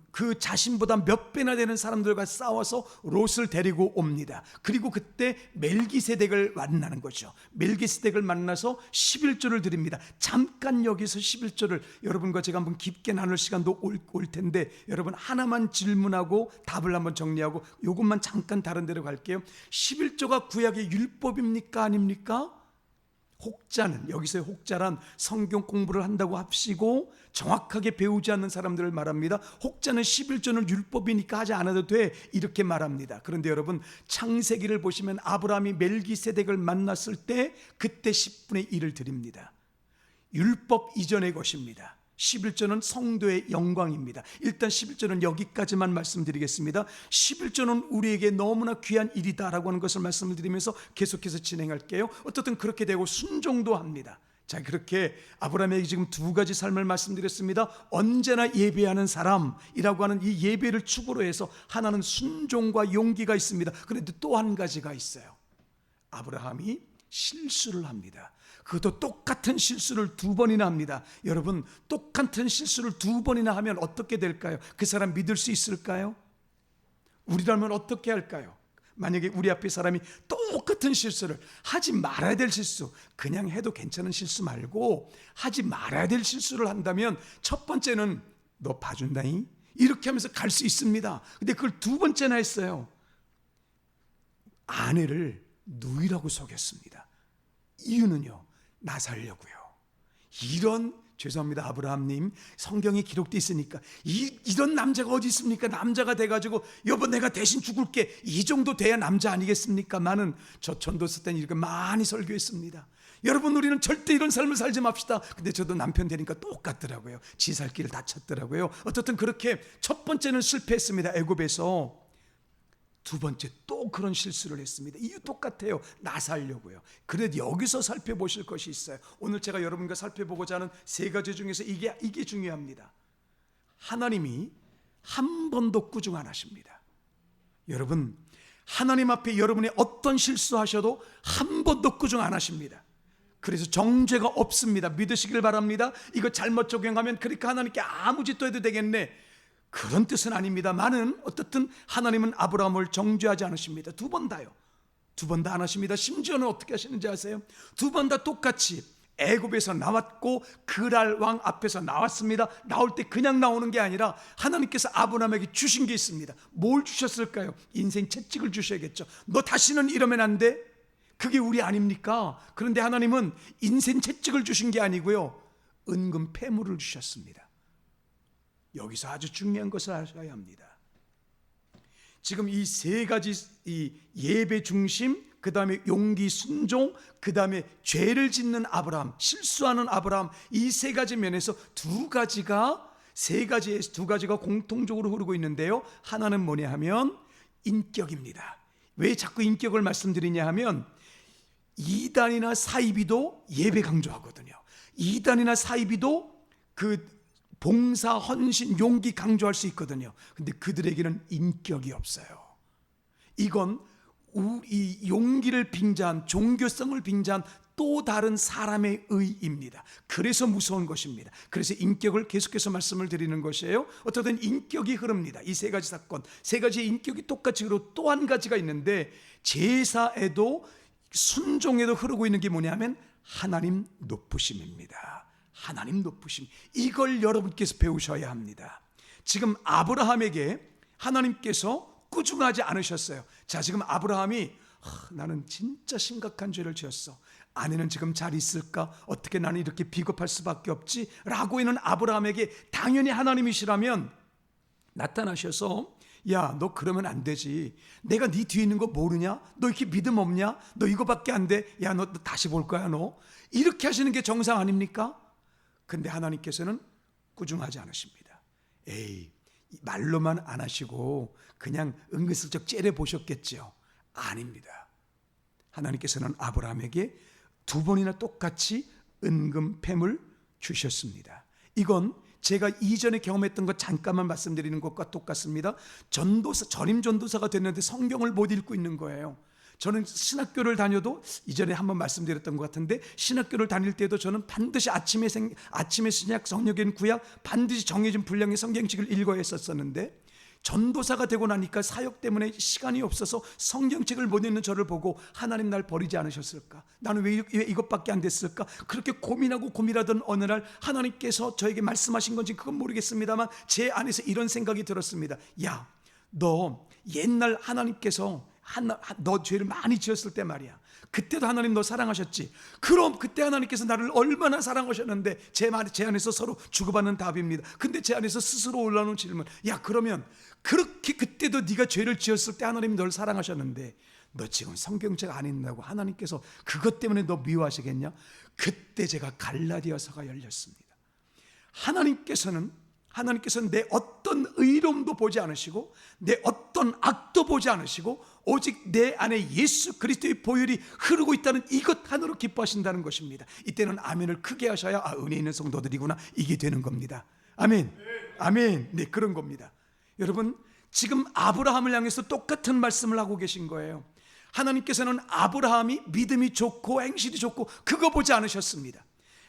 그 자신보다 몇 배나 되는 사람들과 싸워서 롯을 데리고 옵니다. 그리고 그때 멜기세덱을 만나는 거죠. 멜기세덱을 만나서 11조를 드립니다. 잠깐 여기서 11조를 여러분과 제가 한번 깊게 나눌 시간도 올 텐데 여러분 하나만 질문하고 답을 한번 정리하고 이것만 잠깐 다른 데로 갈게요. 11조가 구약의 율법입니까 아닙니까? 혹자는, 여기서의 혹자란 성경 공부를 한다고 합시고 정확하게 배우지 않는 사람들을 말합니다. 혹자는 11조는 율법이니까 하지 않아도 돼 이렇게 말합니다. 그런데 여러분 창세기를 보시면 아브라함이 멜기세덱을 만났을 때 그때 10분의 1을 드립니다. 율법 이전의 것입니다. 11조는 성도의 영광입니다. 일단 11조는 여기까지만 말씀드리겠습니다. 11조는 우리에게 너무나 귀한 일이다라고 하는 것을 말씀을 드리면서 계속해서 진행할게요. 어떻든 그렇게 되고 순종도 합니다. 자, 그렇게 아브라함에게 지금 두 가지 삶을 말씀드렸습니다. 언제나 예배하는 사람이라고 하는 이 예배를 축으로 해서 하나는 순종과 용기가 있습니다. 그런데 또 한 가지가 있어요. 아브라함이 실수를 합니다. 그것도 똑같은 실수를 두 번이나 합니다. 여러분, 똑같은 실수를 두 번이나 하면 어떻게 될까요? 그 사람 믿을 수 있을까요? 우리라면 어떻게 할까요? 만약에 우리 앞에 사람이 똑같은 실수를 하지 말아야 될 실수, 그냥 해도 괜찮은 실수 말고 하지 말아야 될 실수를 한다면 첫 번째는 너 봐준다잉? 이렇게 하면서 갈 수 있습니다. 근데 그걸 두 번째나 했어요. 아내를 누이라고 속였습니다. 이유는요, 나 살려고요. 이런 죄송합니다, 아브라함님. 성경에 기록돼 있으니까 이런 남자가 어디 있습니까? 남자가 돼가지고 여보 내가 대신 죽을게, 이 정도 돼야 남자 아니겠습니까?만은 저 전도서 때는 이렇게 많이 설교했습니다. 여러분, 우리는 절대 이런 삶을 살지 맙시다. 근데 저도 남편 되니까 똑같더라고요. 지 살 길을 다 찾더라고요. 어떻든 그렇게 첫 번째는 실패했습니다, 애굽에서. 두 번째 또 그런 실수를 했습니다. 이유 똑같아요. 나 살려고요. 그래도 여기서 살펴보실 것이 있어요. 오늘 제가 여러분과 살펴보고자 하는 세 가지 중에서 이게 중요합니다. 하나님이 한 번도 꾸중 안 하십니다. 여러분, 하나님 앞에 여러분이 어떤 실수하셔도 한 번도 꾸중 안 하십니다. 그래서 정죄가 없습니다. 믿으시길 바랍니다. 이거 잘못 적용하면 그러니까 하나님께 아무 짓도 해도 되겠네, 그런 뜻은 아닙니다만은 어떻든 하나님은 아브라함을 정죄하지 않으십니다. 두 번 다요. 두 번 다 안 하십니다. 심지어는 어떻게 하시는지 아세요? 두 번 다 똑같이 애굽에서 나왔고 그랄 왕 앞에서 나왔습니다. 나올 때 그냥 나오는 게 아니라 하나님께서 아브라함에게 주신 게 있습니다. 뭘 주셨을까요? 인생 채찍을 주셔야겠죠. 너 다시는 이러면 안 돼. 그게 우리 아닙니까? 그런데 하나님은 인생 채찍을 주신 게 아니고요, 은금 패물을 주셨습니다. 여기서 아주 중요한 것을 아셔야 합니다. 지금 이 세 가지, 이 예배 중심, 그 다음에 용기 순종, 그 다음에 죄를 짓는 아브라함, 실수하는 아브라함, 이 세 가지 면에서 두 가지가 공통적으로 흐르고 있는데요, 하나는 뭐냐 하면 인격입니다. 왜 자꾸 인격을 말씀드리냐 하면 이단이나 사이비도 예배 강조하거든요. 이단이나 사이비도 그 봉사, 헌신, 용기 강조할 수 있거든요. 근데 그들에게는 인격이 없어요. 이건 이 용기를 빙자한, 종교성을 빙자한 또 다른 사람의 의입니다. 그래서 무서운 것입니다. 그래서 인격을 계속해서 말씀을 드리는 것이에요. 어쨌든 인격이 흐릅니다. 이 세 가지 사건, 세 가지의 인격이 똑같이 흐르고 또 한 가지가 있는데, 제사에도 순종에도 흐르고 있는 게 뭐냐면 하나님 높으심입니다. 하나님 높으심, 이걸 여러분께서 배우셔야 합니다. 지금 아브라함에게 하나님께서 꾸중하지 않으셨어요. 자, 지금 아브라함이 나는 진짜 심각한 죄를 지었어, 아내는 지금 잘 있을까, 어떻게 나는 이렇게 비겁할 수밖에 없지 라고 있는 아브라함에게 당연히 하나님이시라면 나타나셔서 야, 너 그러면 안 되지, 내가 네 뒤에 있는 거 모르냐, 너 이렇게 믿음 없냐, 너 이거밖에 안 돼, 야, 너 다시 볼 거야, 너 이렇게 하시는 게 정상 아닙니까? 근데 하나님께서는 꾸중하지 않으십니다. 에이, 말로만 안 하시고 그냥 은근슬쩍 째려보셨겠죠? 아닙니다. 하나님께서는 아브라함에게 두 번이나 똑같이 은금패물 주셨습니다. 이건 제가 이전에 경험했던 것 잠깐만 말씀드리는 것과 똑같습니다. 전임 전도사가 됐는데 성경을 못 읽고 있는 거예요. 저는 신학교를 다녀도, 이전에 한번 말씀드렸던 것 같은데, 신학교를 다닐 때도 저는 반드시 아침에 신약, 성령의 구약, 반드시 정해진 분량의 성경책을 읽어야 했었는데, 전도사가 되고 나니까 사역 때문에 시간이 없어서 성경책을 못 읽는 저를 보고 하나님 날 버리지 않으셨을까? 나는 왜 이것밖에 안 됐을까? 그렇게 고민하던 어느 날 하나님께서 저에게 말씀하신 건지 그건 모르겠습니다만 제 안에서 이런 생각이 들었습니다. 야, 너 옛날 하나님께서 너 죄를 많이 지었을 때 말이야, 그때도 하나님 너 사랑하셨지? 그럼 그때 하나님께서 나를 얼마나 사랑하셨는데, 제 안에서 서로 주고받는 답입니다. 근데 제 안에서 스스로 올라오는 질문, 야, 그러면 그렇게 그때도 네가 죄를 지었을 때 하나님이 널 사랑하셨는데 너 지금 성경책 안 읽는다고 하나님께서 그것 때문에 너 미워하시겠냐? 그때 제가 갈라디아서가 열렸습니다. 하나님께서는 내 어떤 의로움도 보지 않으시고 내 어떤 악도 보지 않으시고 오직 내 안에 예수 그리스도의 보혈이 흐르고 있다는 이것 하나로 기뻐하신다는 것입니다. 이때는 아멘을 크게 하셔야 은혜 있는 성도들이구나, 이게 되는 겁니다. 아멘. 아멘. 네, 그런 겁니다. 여러분, 지금 아브라함을 향해서 똑같은 말씀을 하고 계신 거예요. 하나님께서는 아브라함이 믿음이 좋고 행실이 좋고 그거 보지 않으셨습니다.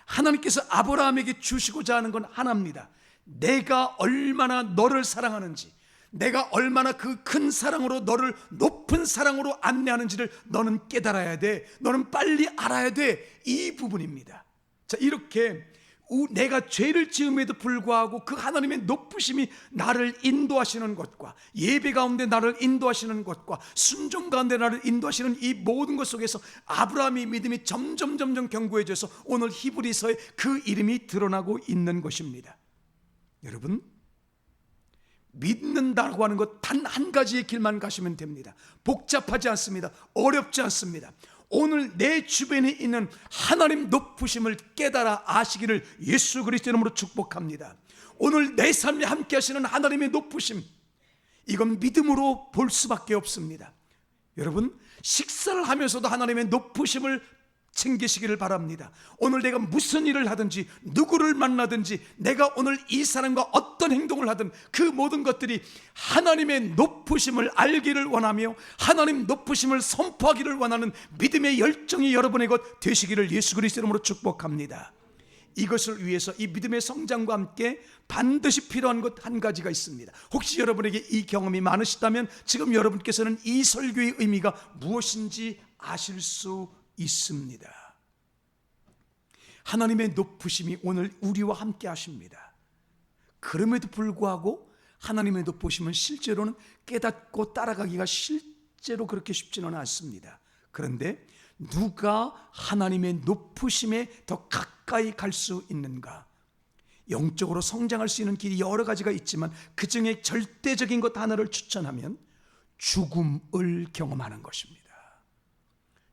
하나님께서 아브라함에게 주시고자 하는 건 하나입니다. 내가 얼마나 너를 사랑하는지, 내가 얼마나 그 큰 사랑으로 너를 높은 사랑으로 안내하는지를 너는 깨달아야 돼. 너는 빨리 알아야 돼. 이 부분입니다. 자, 이렇게 내가 죄를 지음에도 불구하고 그 하나님의 높으심이 나를 인도하시는 것과 예배 가운데 나를 인도하시는 것과 순종 가운데 나를 인도하시는 이 모든 것 속에서 아브라함의 믿음이 점점 견고해져서 오늘 히브리서에 그 이름이 드러나고 있는 것입니다. 여러분, 믿는다고 하는 것 단 한 가지의 길만 가시면 됩니다. 복잡하지 않습니다. 어렵지 않습니다. 오늘 내 주변에 있는 하나님 높으심을 깨달아 아시기를 예수 그리스도 이름으로 축복합니다. 오늘 내 삶에 함께 하시는 하나님의 높으심, 이건 믿음으로 볼 수밖에 없습니다. 여러분, 식사를 하면서도 하나님의 높으심을 챙기시기를 바랍니다. 오늘 내가 무슨 일을 하든지 누구를 만나든지 내가 오늘 이 사람과 어떤 행동을 하든 그 모든 것들이 하나님의 높으심을 알기를 원하며 하나님 높으심을 선포하기를 원하는 믿음의 열정이 여러분의 것 되시기를 예수 그리스도 이름으로 축복합니다. 이것을 위해서 이 믿음의 성장과 함께 반드시 필요한 것 한 가지가 있습니다. 혹시 여러분에게 이 경험이 많으시다면 지금 여러분께서는 이 설교의 의미가 무엇인지 아실 수 있습니다. 하나님의 높으심이 오늘 우리와 함께 하십니다. 그럼에도 불구하고 하나님의 높으심은 실제로는 깨닫고 따라가기가 실제로 그렇게 쉽지는 않습니다. 그런데 누가 하나님의 높으심에 더 가까이 갈 수 있는가? 영적으로 성장할 수 있는 길이 여러 가지가 있지만 그 중에 절대적인 것 하나를 추천하면 죽음을 경험하는 것입니다.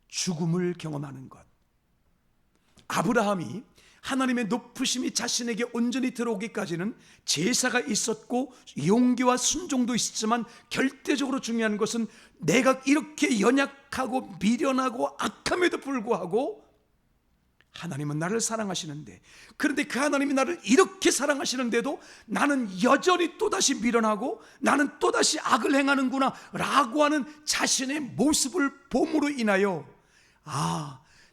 죽음을 경험하는 것. 아브라함이 하나님의 높으심이 자신에게 온전히 들어오기까지는 제사가 있었고 용기와 순종도 있었지만 결대적으로 중요한 것은 내가 이렇게 연약하고 미련하고 악함에도 불구하고 하나님은 나를 사랑하시는데, 그런데 그 하나님이 나를 이렇게 사랑하시는데도 나는 여전히 또다시 미련하고 나는 또다시 악을 행하는구나 라고 하는 자신의 모습을 봄으로 인하여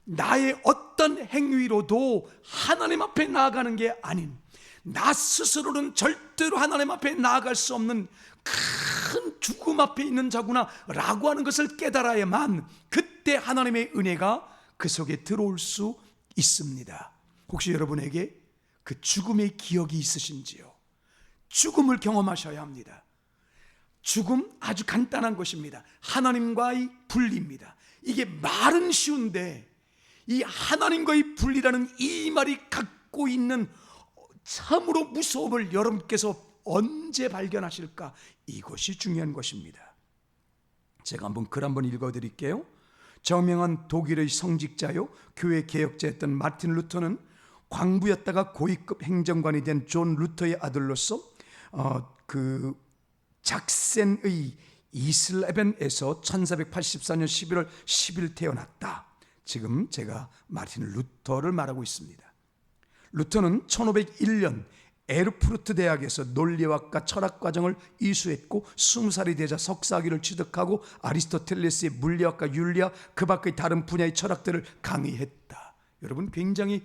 나의 어떤 행위로도 하나님 앞에 나아가는 게 아닌, 나 스스로는 절대로 하나님 앞에 나아갈 수 없는 큰 죽음 앞에 있는 자구나 라고 하는 것을 깨달아야만 그때 하나님의 은혜가 그 속에 들어올 수 있습니다. 혹시 여러분에게 그 죽음의 기억이 있으신지요? 죽음을 경험하셔야 합니다. 죽음 아주 간단한 것입니다. 하나님과의 분리입니다. 이게 말은 쉬운데 이 하나님과의 분리라는 이 말이 갖고 있는 참으로 무서움을 여러분께서 언제 발견하실까? 이것이 중요한 것입니다. 제가 한번 글 한번 읽어드릴게요. 저명한 독일의 성직자요 교회 개혁자였던 마틴 루터는 광부였다가 고위급 행정관이 된 존 루터의 아들로서 그 작센의 이슬레벤에서 1484년 11월 10일 태어났다. 지금 제가 마틴 루터를 말하고 있습니다. 루터는 1501년 에르푸르트 대학에서 논리학과 철학 과정을 이수했고 20살이 되자 석사학위를 취득하고 아리스토텔레스의 물리학과 윤리학 그 밖의 다른 분야의 철학들을 강의했다. 여러분 굉장히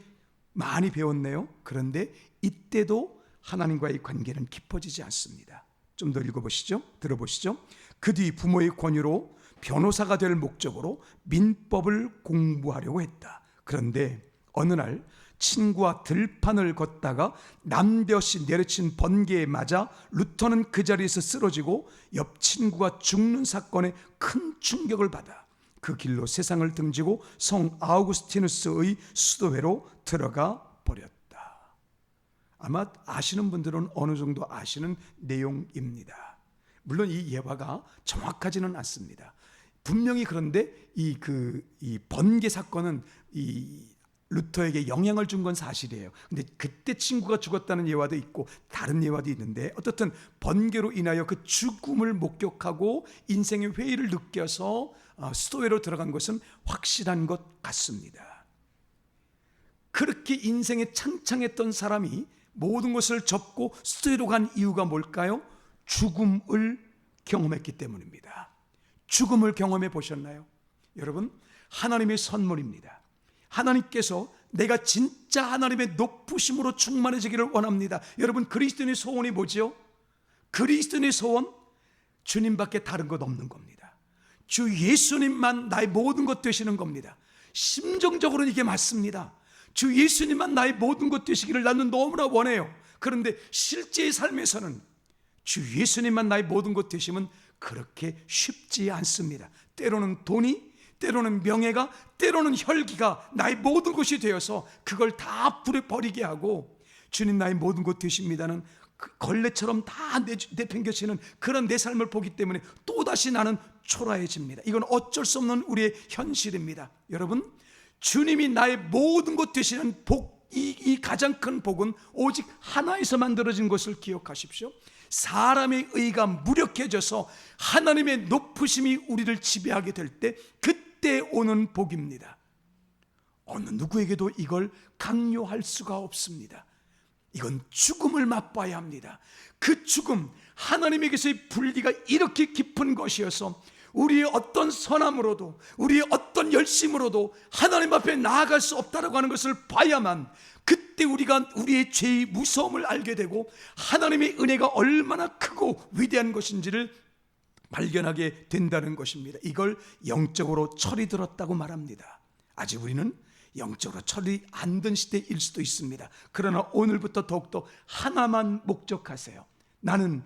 많이 배웠네요. 그런데 이때도 하나님과의 관계는 깊어지지 않습니다. 좀 더 읽어보시죠. 들어보시죠. 그 뒤 부모의 권유로 변호사가 될 목적으로 민법을 공부하려고 했다. 그런데 어느 날 친구와 들판을 걷다가 남볕이 내리친 번개에 맞아 루터는 그 자리에서 쓰러지고 옆 친구가 죽는 사건에 큰 충격을 받아 그 길로 세상을 등지고 성 아우구스티누스의 수도회로 들어가 버렸다. 아마 아시는 분들은 어느 정도 아시는 내용입니다. 물론 이 예화가 정확하지는 않습니다. 분명히 그런데 이 번개 사건은 이 루터에게 영향을 준 건 사실이에요. 근데 그때 친구가 죽었다는 예화도 있고 다른 예화도 있는데 어떻든 번개로 인하여 그 죽음을 목격하고 인생의 회의를 느껴서 수도회로 들어간 것은 확실한 것 같습니다. 그렇게 인생에 창창했던 사람이 모든 것을 접고 수도회로 간 이유가 뭘까요? 죽음을 경험했기 때문입니다. 죽음을 경험해 보셨나요? 여러분, 하나님의 선물입니다. 하나님께서 내가 진짜 하나님의 높으심으로 충만해지기를 원합니다. 여러분, 그리스도인의 소원이 뭐죠? 그리스도인의 소원, 주님밖에 다른 것 없는 겁니다. 주 예수님만 나의 모든 것 되시는 겁니다. 심정적으로는 이게 맞습니다. 주 예수님만 나의 모든 것 되시기를 나는 너무나 원해요. 그런데 실제의 삶에서는 주 예수님만 나의 모든 것 되시면 그렇게 쉽지 않습니다. 때로는 돈이, 때로는 명예가, 때로는 혈기가 나의 모든 것이 되어서 그걸 다 버리게 하고, 주님 나의 모든 것 되십니다는 걸레처럼 다 내팽겨치는 그런 내 삶을 보기 때문에 또다시 나는 초라해집니다. 이건 어쩔 수 없는 우리의 현실입니다. 여러분, 주님이 나의 모든 것 되시는 복, 이 가장 큰 복은 오직 하나에서 만들어진 것을 기억하십시오. 사람의 의가 무력해져서 하나님의 높으심이 우리를 지배하게 될 때, 그때 오는 복입니다. 어느 누구에게도 이걸 강요할 수가 없습니다. 이건 죽음을 맛봐야 합니다. 그 죽음, 하나님에게서의 분리가 이렇게 깊은 것이어서 우리의 어떤 선함으로도, 우리의 어떤 열심으로도 하나님 앞에 나아갈 수 없다라고 하는 것을 봐야만, 그때 우리가 우리의 죄의 무서움을 알게 되고 하나님의 은혜가 얼마나 크고 위대한 것인지를 발견하게 된다는 것입니다. 이걸 영적으로 철이 들었다고 말합니다. 아직 우리는 영적으로 철이 안 든 시대일 수도 있습니다. 그러나 오늘부터 더욱더 하나만 목적하세요. 나는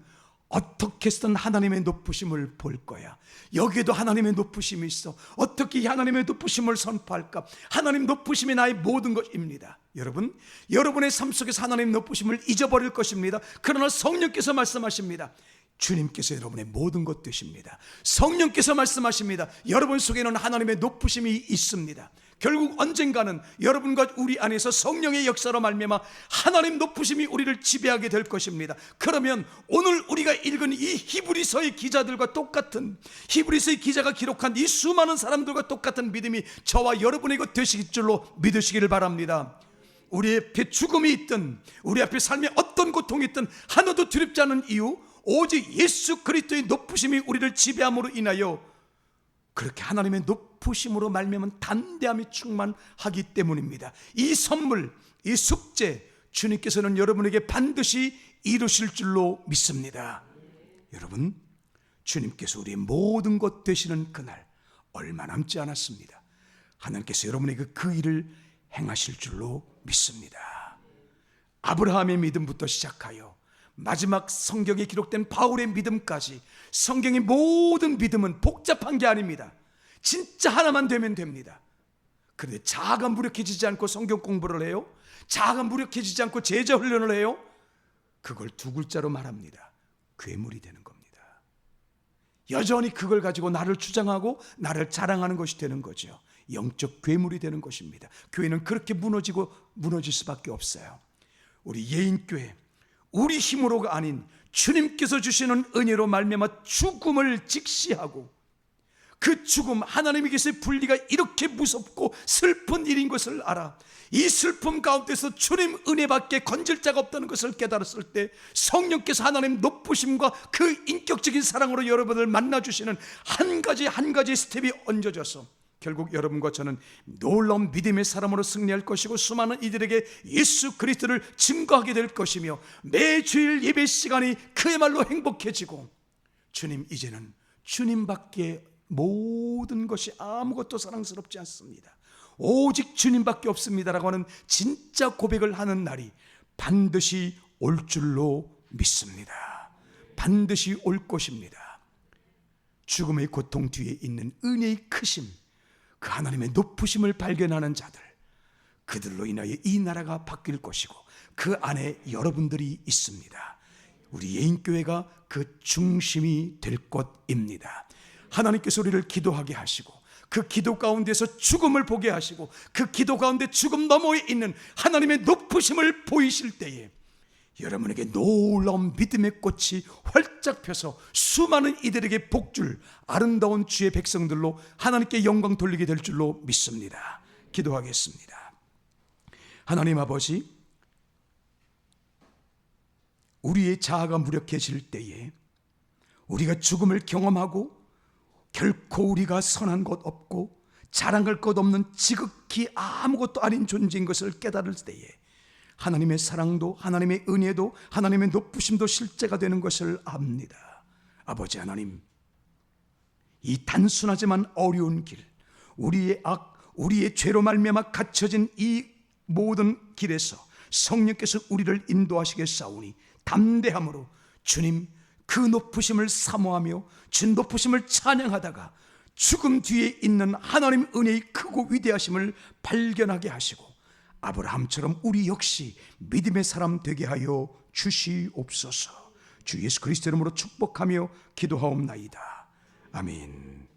어떻게 해서든 하나님의 높으심을 볼 거야. 여기에도 하나님의 높으심이 있어. 어떻게 하나님의 높으심을 선포할까? 하나님 높으심이 나의 모든 것입니다. 여러분, 여러분의 삶 속에서 하나님 높으심을 잊어버릴 것입니다. 그러나 성령께서 말씀하십니다. 주님께서 여러분의 모든 것 되십니다. 성령께서 말씀하십니다. 여러분 속에는 하나님의 높으심이 있습니다. 결국 언젠가는 여러분과 우리 안에서 성령의 역사로 말미암아 하나님 높으심이 우리를 지배하게 될 것입니다. 그러면 오늘 우리가 읽은 이 히브리서의 기자들과 똑같은, 히브리서의 기자가 기록한 이 수많은 사람들과 똑같은 믿음이 저와 여러분에게 되실 줄로 믿으시기를 바랍니다. 우리 앞에 죽음이 있든 우리 앞에 삶에 어떤 고통이 있든 하나도 두렵지 않은 이유, 오직 예수 그리스도의 높으심이 우리를 지배함으로 인하여 그렇게 하나님의 높으심으로 말미암은 담대함이 충만하기 때문입니다. 이 선물, 이 숙제, 주님께서는 여러분에게 반드시 이루실 줄로 믿습니다. 여러분, 주님께서 우리의 모든 것 되시는 그날 얼마 남지 않았습니다. 하나님께서 여러분에게 그 일을 행하실 줄로 믿습니다. 아브라함의 믿음부터 시작하여 마지막 성경에 기록된 바울의 믿음까지, 성경의 모든 믿음은 복잡한 게 아닙니다. 진짜 하나만 되면 됩니다. 그런데 자아가 무력해지지 않고 성경 공부를 해요? 자아가 무력해지지 않고 제자 훈련을 해요? 그걸 두 글자로 말합니다. 괴물이 되는 겁니다. 여전히 그걸 가지고 나를 주장하고 나를 자랑하는 것이 되는 거죠. 영적 괴물이 되는 것입니다. 교회는 그렇게 무너질 수밖에 없어요. 우리 예인교회, 우리 힘으로가 아닌 주님께서 주시는 은혜로 말미암아 죽음을 직시하고, 그 죽음, 하나님에게서의 분리가 이렇게 무섭고 슬픈 일인 것을 알아 이 슬픔 가운데서 주님 은혜밖에 건질 자가 없다는 것을 깨달았을 때, 성령께서 하나님 높으심과 그 인격적인 사랑으로 여러분을 만나주시는 한 가지 스텝이 얹어져서 결국 여러분과 저는 놀라운 믿음의 사람으로 승리할 것이고, 수많은 이들에게 예수 그리스도를 증거하게 될 것이며, 매주일 예배 시간이 그야말로 행복해지고, 주님, 이제는 주님밖에 모든 것이 아무것도 사랑스럽지 않습니다. 오직 주님밖에 없습니다라고 하는 진짜 고백을 하는 날이 반드시 올 줄로 믿습니다. 반드시 올 것입니다. 죽음의 고통 뒤에 있는 은혜의 크심, 그 하나님의 높으심을 발견하는 자들, 그들로 인하여 이 나라가 바뀔 것이고 그 안에 여러분들이 있습니다. 우리 예인교회가 그 중심이 될 것입니다. 하나님께서 우리를 기도하게 하시고, 그 기도 가운데서 죽음을 보게 하시고, 그 기도 가운데 죽음 너머에 있는 하나님의 높으심을 보이실 때에 여러분에게 놀라운 믿음의 꽃이 활짝 펴서 수많은 이들에게 복줄 아름다운 주의 백성들로 하나님께 영광 돌리게 될 줄로 믿습니다. 기도하겠습니다. 하나님 아버지, 우리의 자아가 무력해질 때에 우리가 죽음을 경험하고 결코 우리가 선한 것 없고 자랑할 것 없는 지극히 아무것도 아닌 존재인 것을 깨달을 때에 하나님의 사랑도, 하나님의 은혜도, 하나님의 높으심도 실제가 되는 것을 압니다. 아버지 하나님, 이 단순하지만 어려운 길, 우리의 악, 우리의 죄로 말미암아 갇혀진 이 모든 길에서 성령께서 우리를 인도하시겠사오니 담대함으로 주님 그 높으심을 사모하며 주 높으심을 찬양하다가 죽음 뒤에 있는 하나님 은혜의 크고 위대하심을 발견하게 하시고 아브라함처럼 우리 역시 믿음의 사람 되게 하여 주시옵소서. 주 예수 그리스도 이름으로 축복하며 기도하옵나이다. 아멘.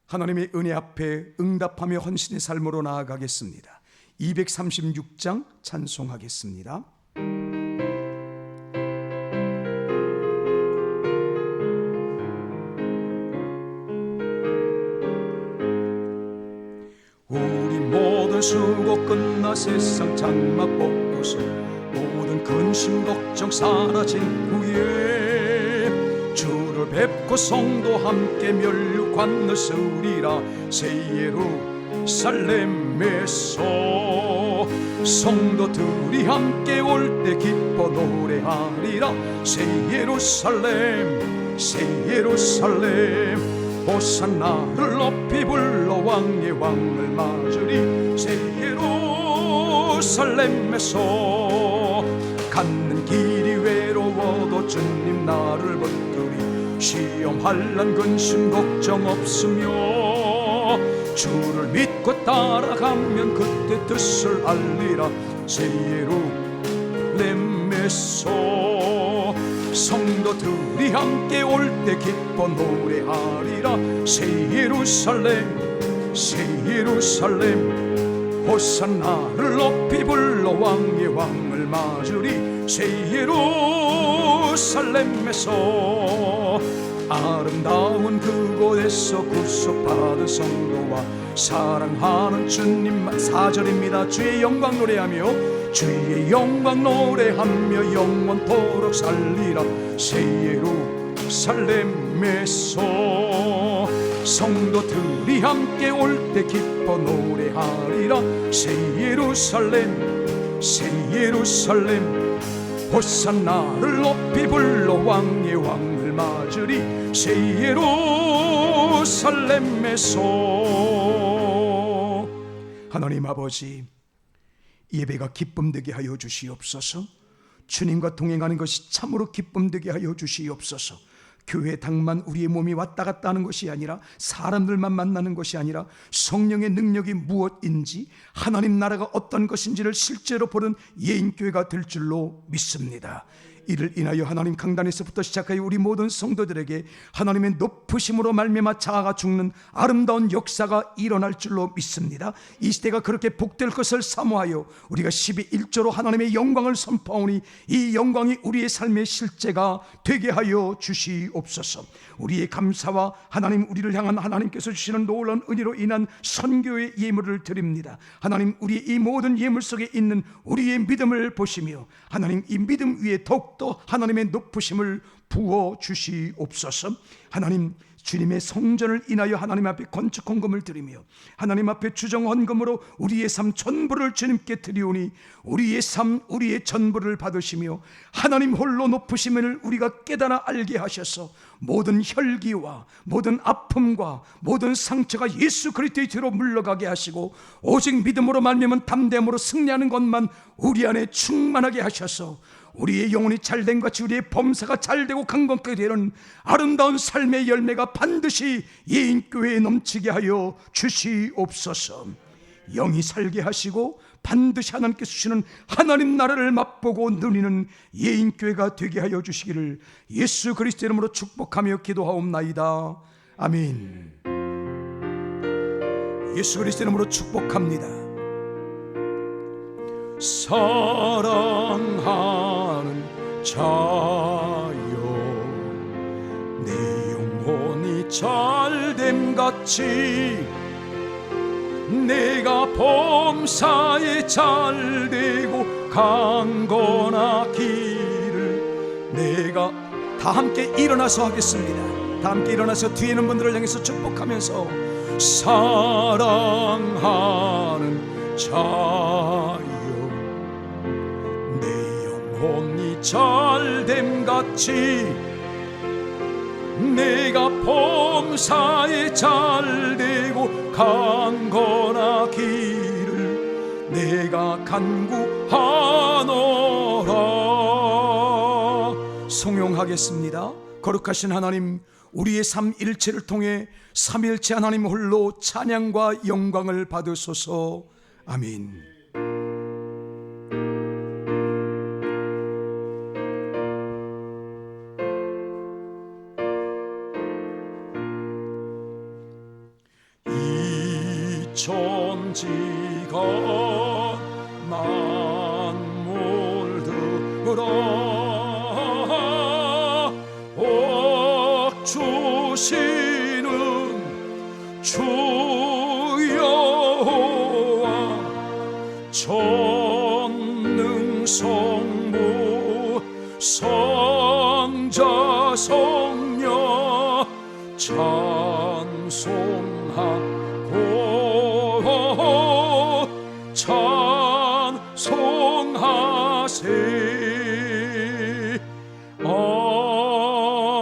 하나님의 은혜 앞에 응답하며 헌신의 삶으로 나아가겠습니다. 236장 찬송하겠습니다. 우리 모든 수고 끝나 세상 장막 벗고서 모든 근심 걱정 사라진 후에 주를 뵙고 성도 함께 멸류 관을 쓰리라. 새 예루살렘에서 성도들이 함께 올 때 기뻐 노래하리라. 새 예루살렘 새 예루살렘 호산나를 높이 불러 왕의 왕을 맞으리. 새 예루살렘에서 갔는 길이 외로워도 주님 나를 붙들이. 시험 환난 근심 걱정 없으며 주를 믿고 따라가면 그때 뜻을 알리라. 새 예루살렘에서 성도들이 함께 올 때 기뻐 노래하리라. 새 예루살렘 새 예루살렘 호산나를 높이 불러 왕의 왕을 맞으리. 새 예루살렘에서 아름다운 그곳에서 구속받은 성도와 사랑하는 주님만 4절입니다. 주의 영광 노래하며 주의 영광 노래하며 영원토록 살리라. 새 예루살렘에서 성도들이 함께 올 때 기뻐 노래하리라. 새 예루살렘 새 예루살렘 호산나를 높이 불러 왕의 왕을 맞으리. 새 예루살렘에서 하나님 아버지 예배가 기쁨되게 하여 주시옵소서. 주님과 동행하는 것이 참으로 기쁨되게 하여 주시옵소서. 교회 당만 우리의 몸이 왔다 갔다 하는 것이 아니라 사람들만 만나는 것이 아니라 성령의 능력이 무엇인지 하나님 나라가 어떤 것인지를 실제로 보는 예인교회가 될 줄로 믿습니다. 이를 인하여 하나님 강단에서부터 시작하여 우리 모든 성도들에게 하나님의 높으심으로 말미암아 자아가 죽는 아름다운 역사가 일어날 줄로 믿습니다. 이 시대가 그렇게 복될 것을 사모하여 우리가 12.1조로 하나님의 영광을 선포하오니 이 영광이 우리의 삶의 실제가 되게 하여 주시옵소서. 우리의 감사와 하나님 우리를 향한 하나님께서 주시는 놀라운 은혜로 인한 선교의 예물을 드립니다. 하나님 우리의 이 모든 예물 속에 있는 우리의 믿음을 보시며 하나님 이 믿음 위에 더욱더 하나님의 높으심을 부어 주시옵소서. 하나님 주님의 성전을 인하여 하나님 앞에 건축 헌금을 드리며 하나님 앞에 주정 헌금으로 우리의 삶 전부를 주님께 드리오니 우리의 삶 우리의 전부를 받으시며 하나님 홀로 높으심을 우리가 깨달아 알게 하셔서 모든 혈기와 모든 아픔과 모든 상처가 예수 그리스도의 뒤로 물러가게 하시고 오직 믿음으로 말미암은 담대함으로 승리하는 것만 우리 안에 충만하게 하셔서 우리의 영혼이 잘된 같이 우리의 범사가 잘되고 강건하게 되는 아름다운 삶의 열매가 반드시 예인교회에 넘치게 하여 주시옵소서. 영이 살게 하시고 반드시 하나님께서 주시는 하나님 나라를 맛보고 누리는 예인교회가 되게 하여 주시기를 예수 그리스도 이름으로 축복하며 기도하옵나이다. 아멘. 예수 그리스도 이름으로 축복합니다. 사랑하는 자여 내 영혼이 잘됨같이 내가 범사에 잘되고 강건하기를 내가 다 함께 일어나서 하겠습니다. 다 함께 일어나서 뒤에 있는 분들을 향해서 축복하면서 사랑하는 자여 영혼이 잘됨같이 내가 범사에 잘되고 강건하기 내가 간구하노라. 송용하겠습니다. 거룩하신 하나님, 우리의 삶 일체를 통해 삼일체 하나님 홀로 찬양과 영광을 받으소서. 아멘. 이 천지가 만물들아 주시는 주 여호와 전능성부 성자 성녀 찬송하고 찬송하세.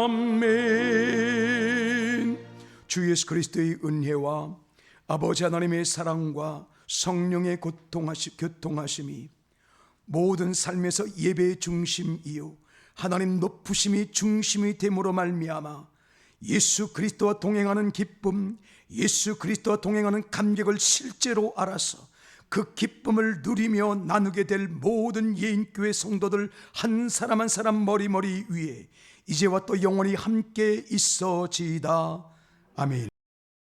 아멘. 주 예수 그리스도의 은혜와 아버지 하나님의 사랑과 성령의 교통하심이 모든 삶에서 예배의 중심이요 하나님 높으심이 중심이 됨으로 말미암아 예수 그리스도와 동행하는 기쁨, 예수 그리스도와 동행하는 감격을 실제로 알아서 그 기쁨을 누리며 나누게 될 모든 예인교회 성도들 한 사람 한 사람 머리머리 위에 이제와 또 영원히 함께 있어지이다. 아멘.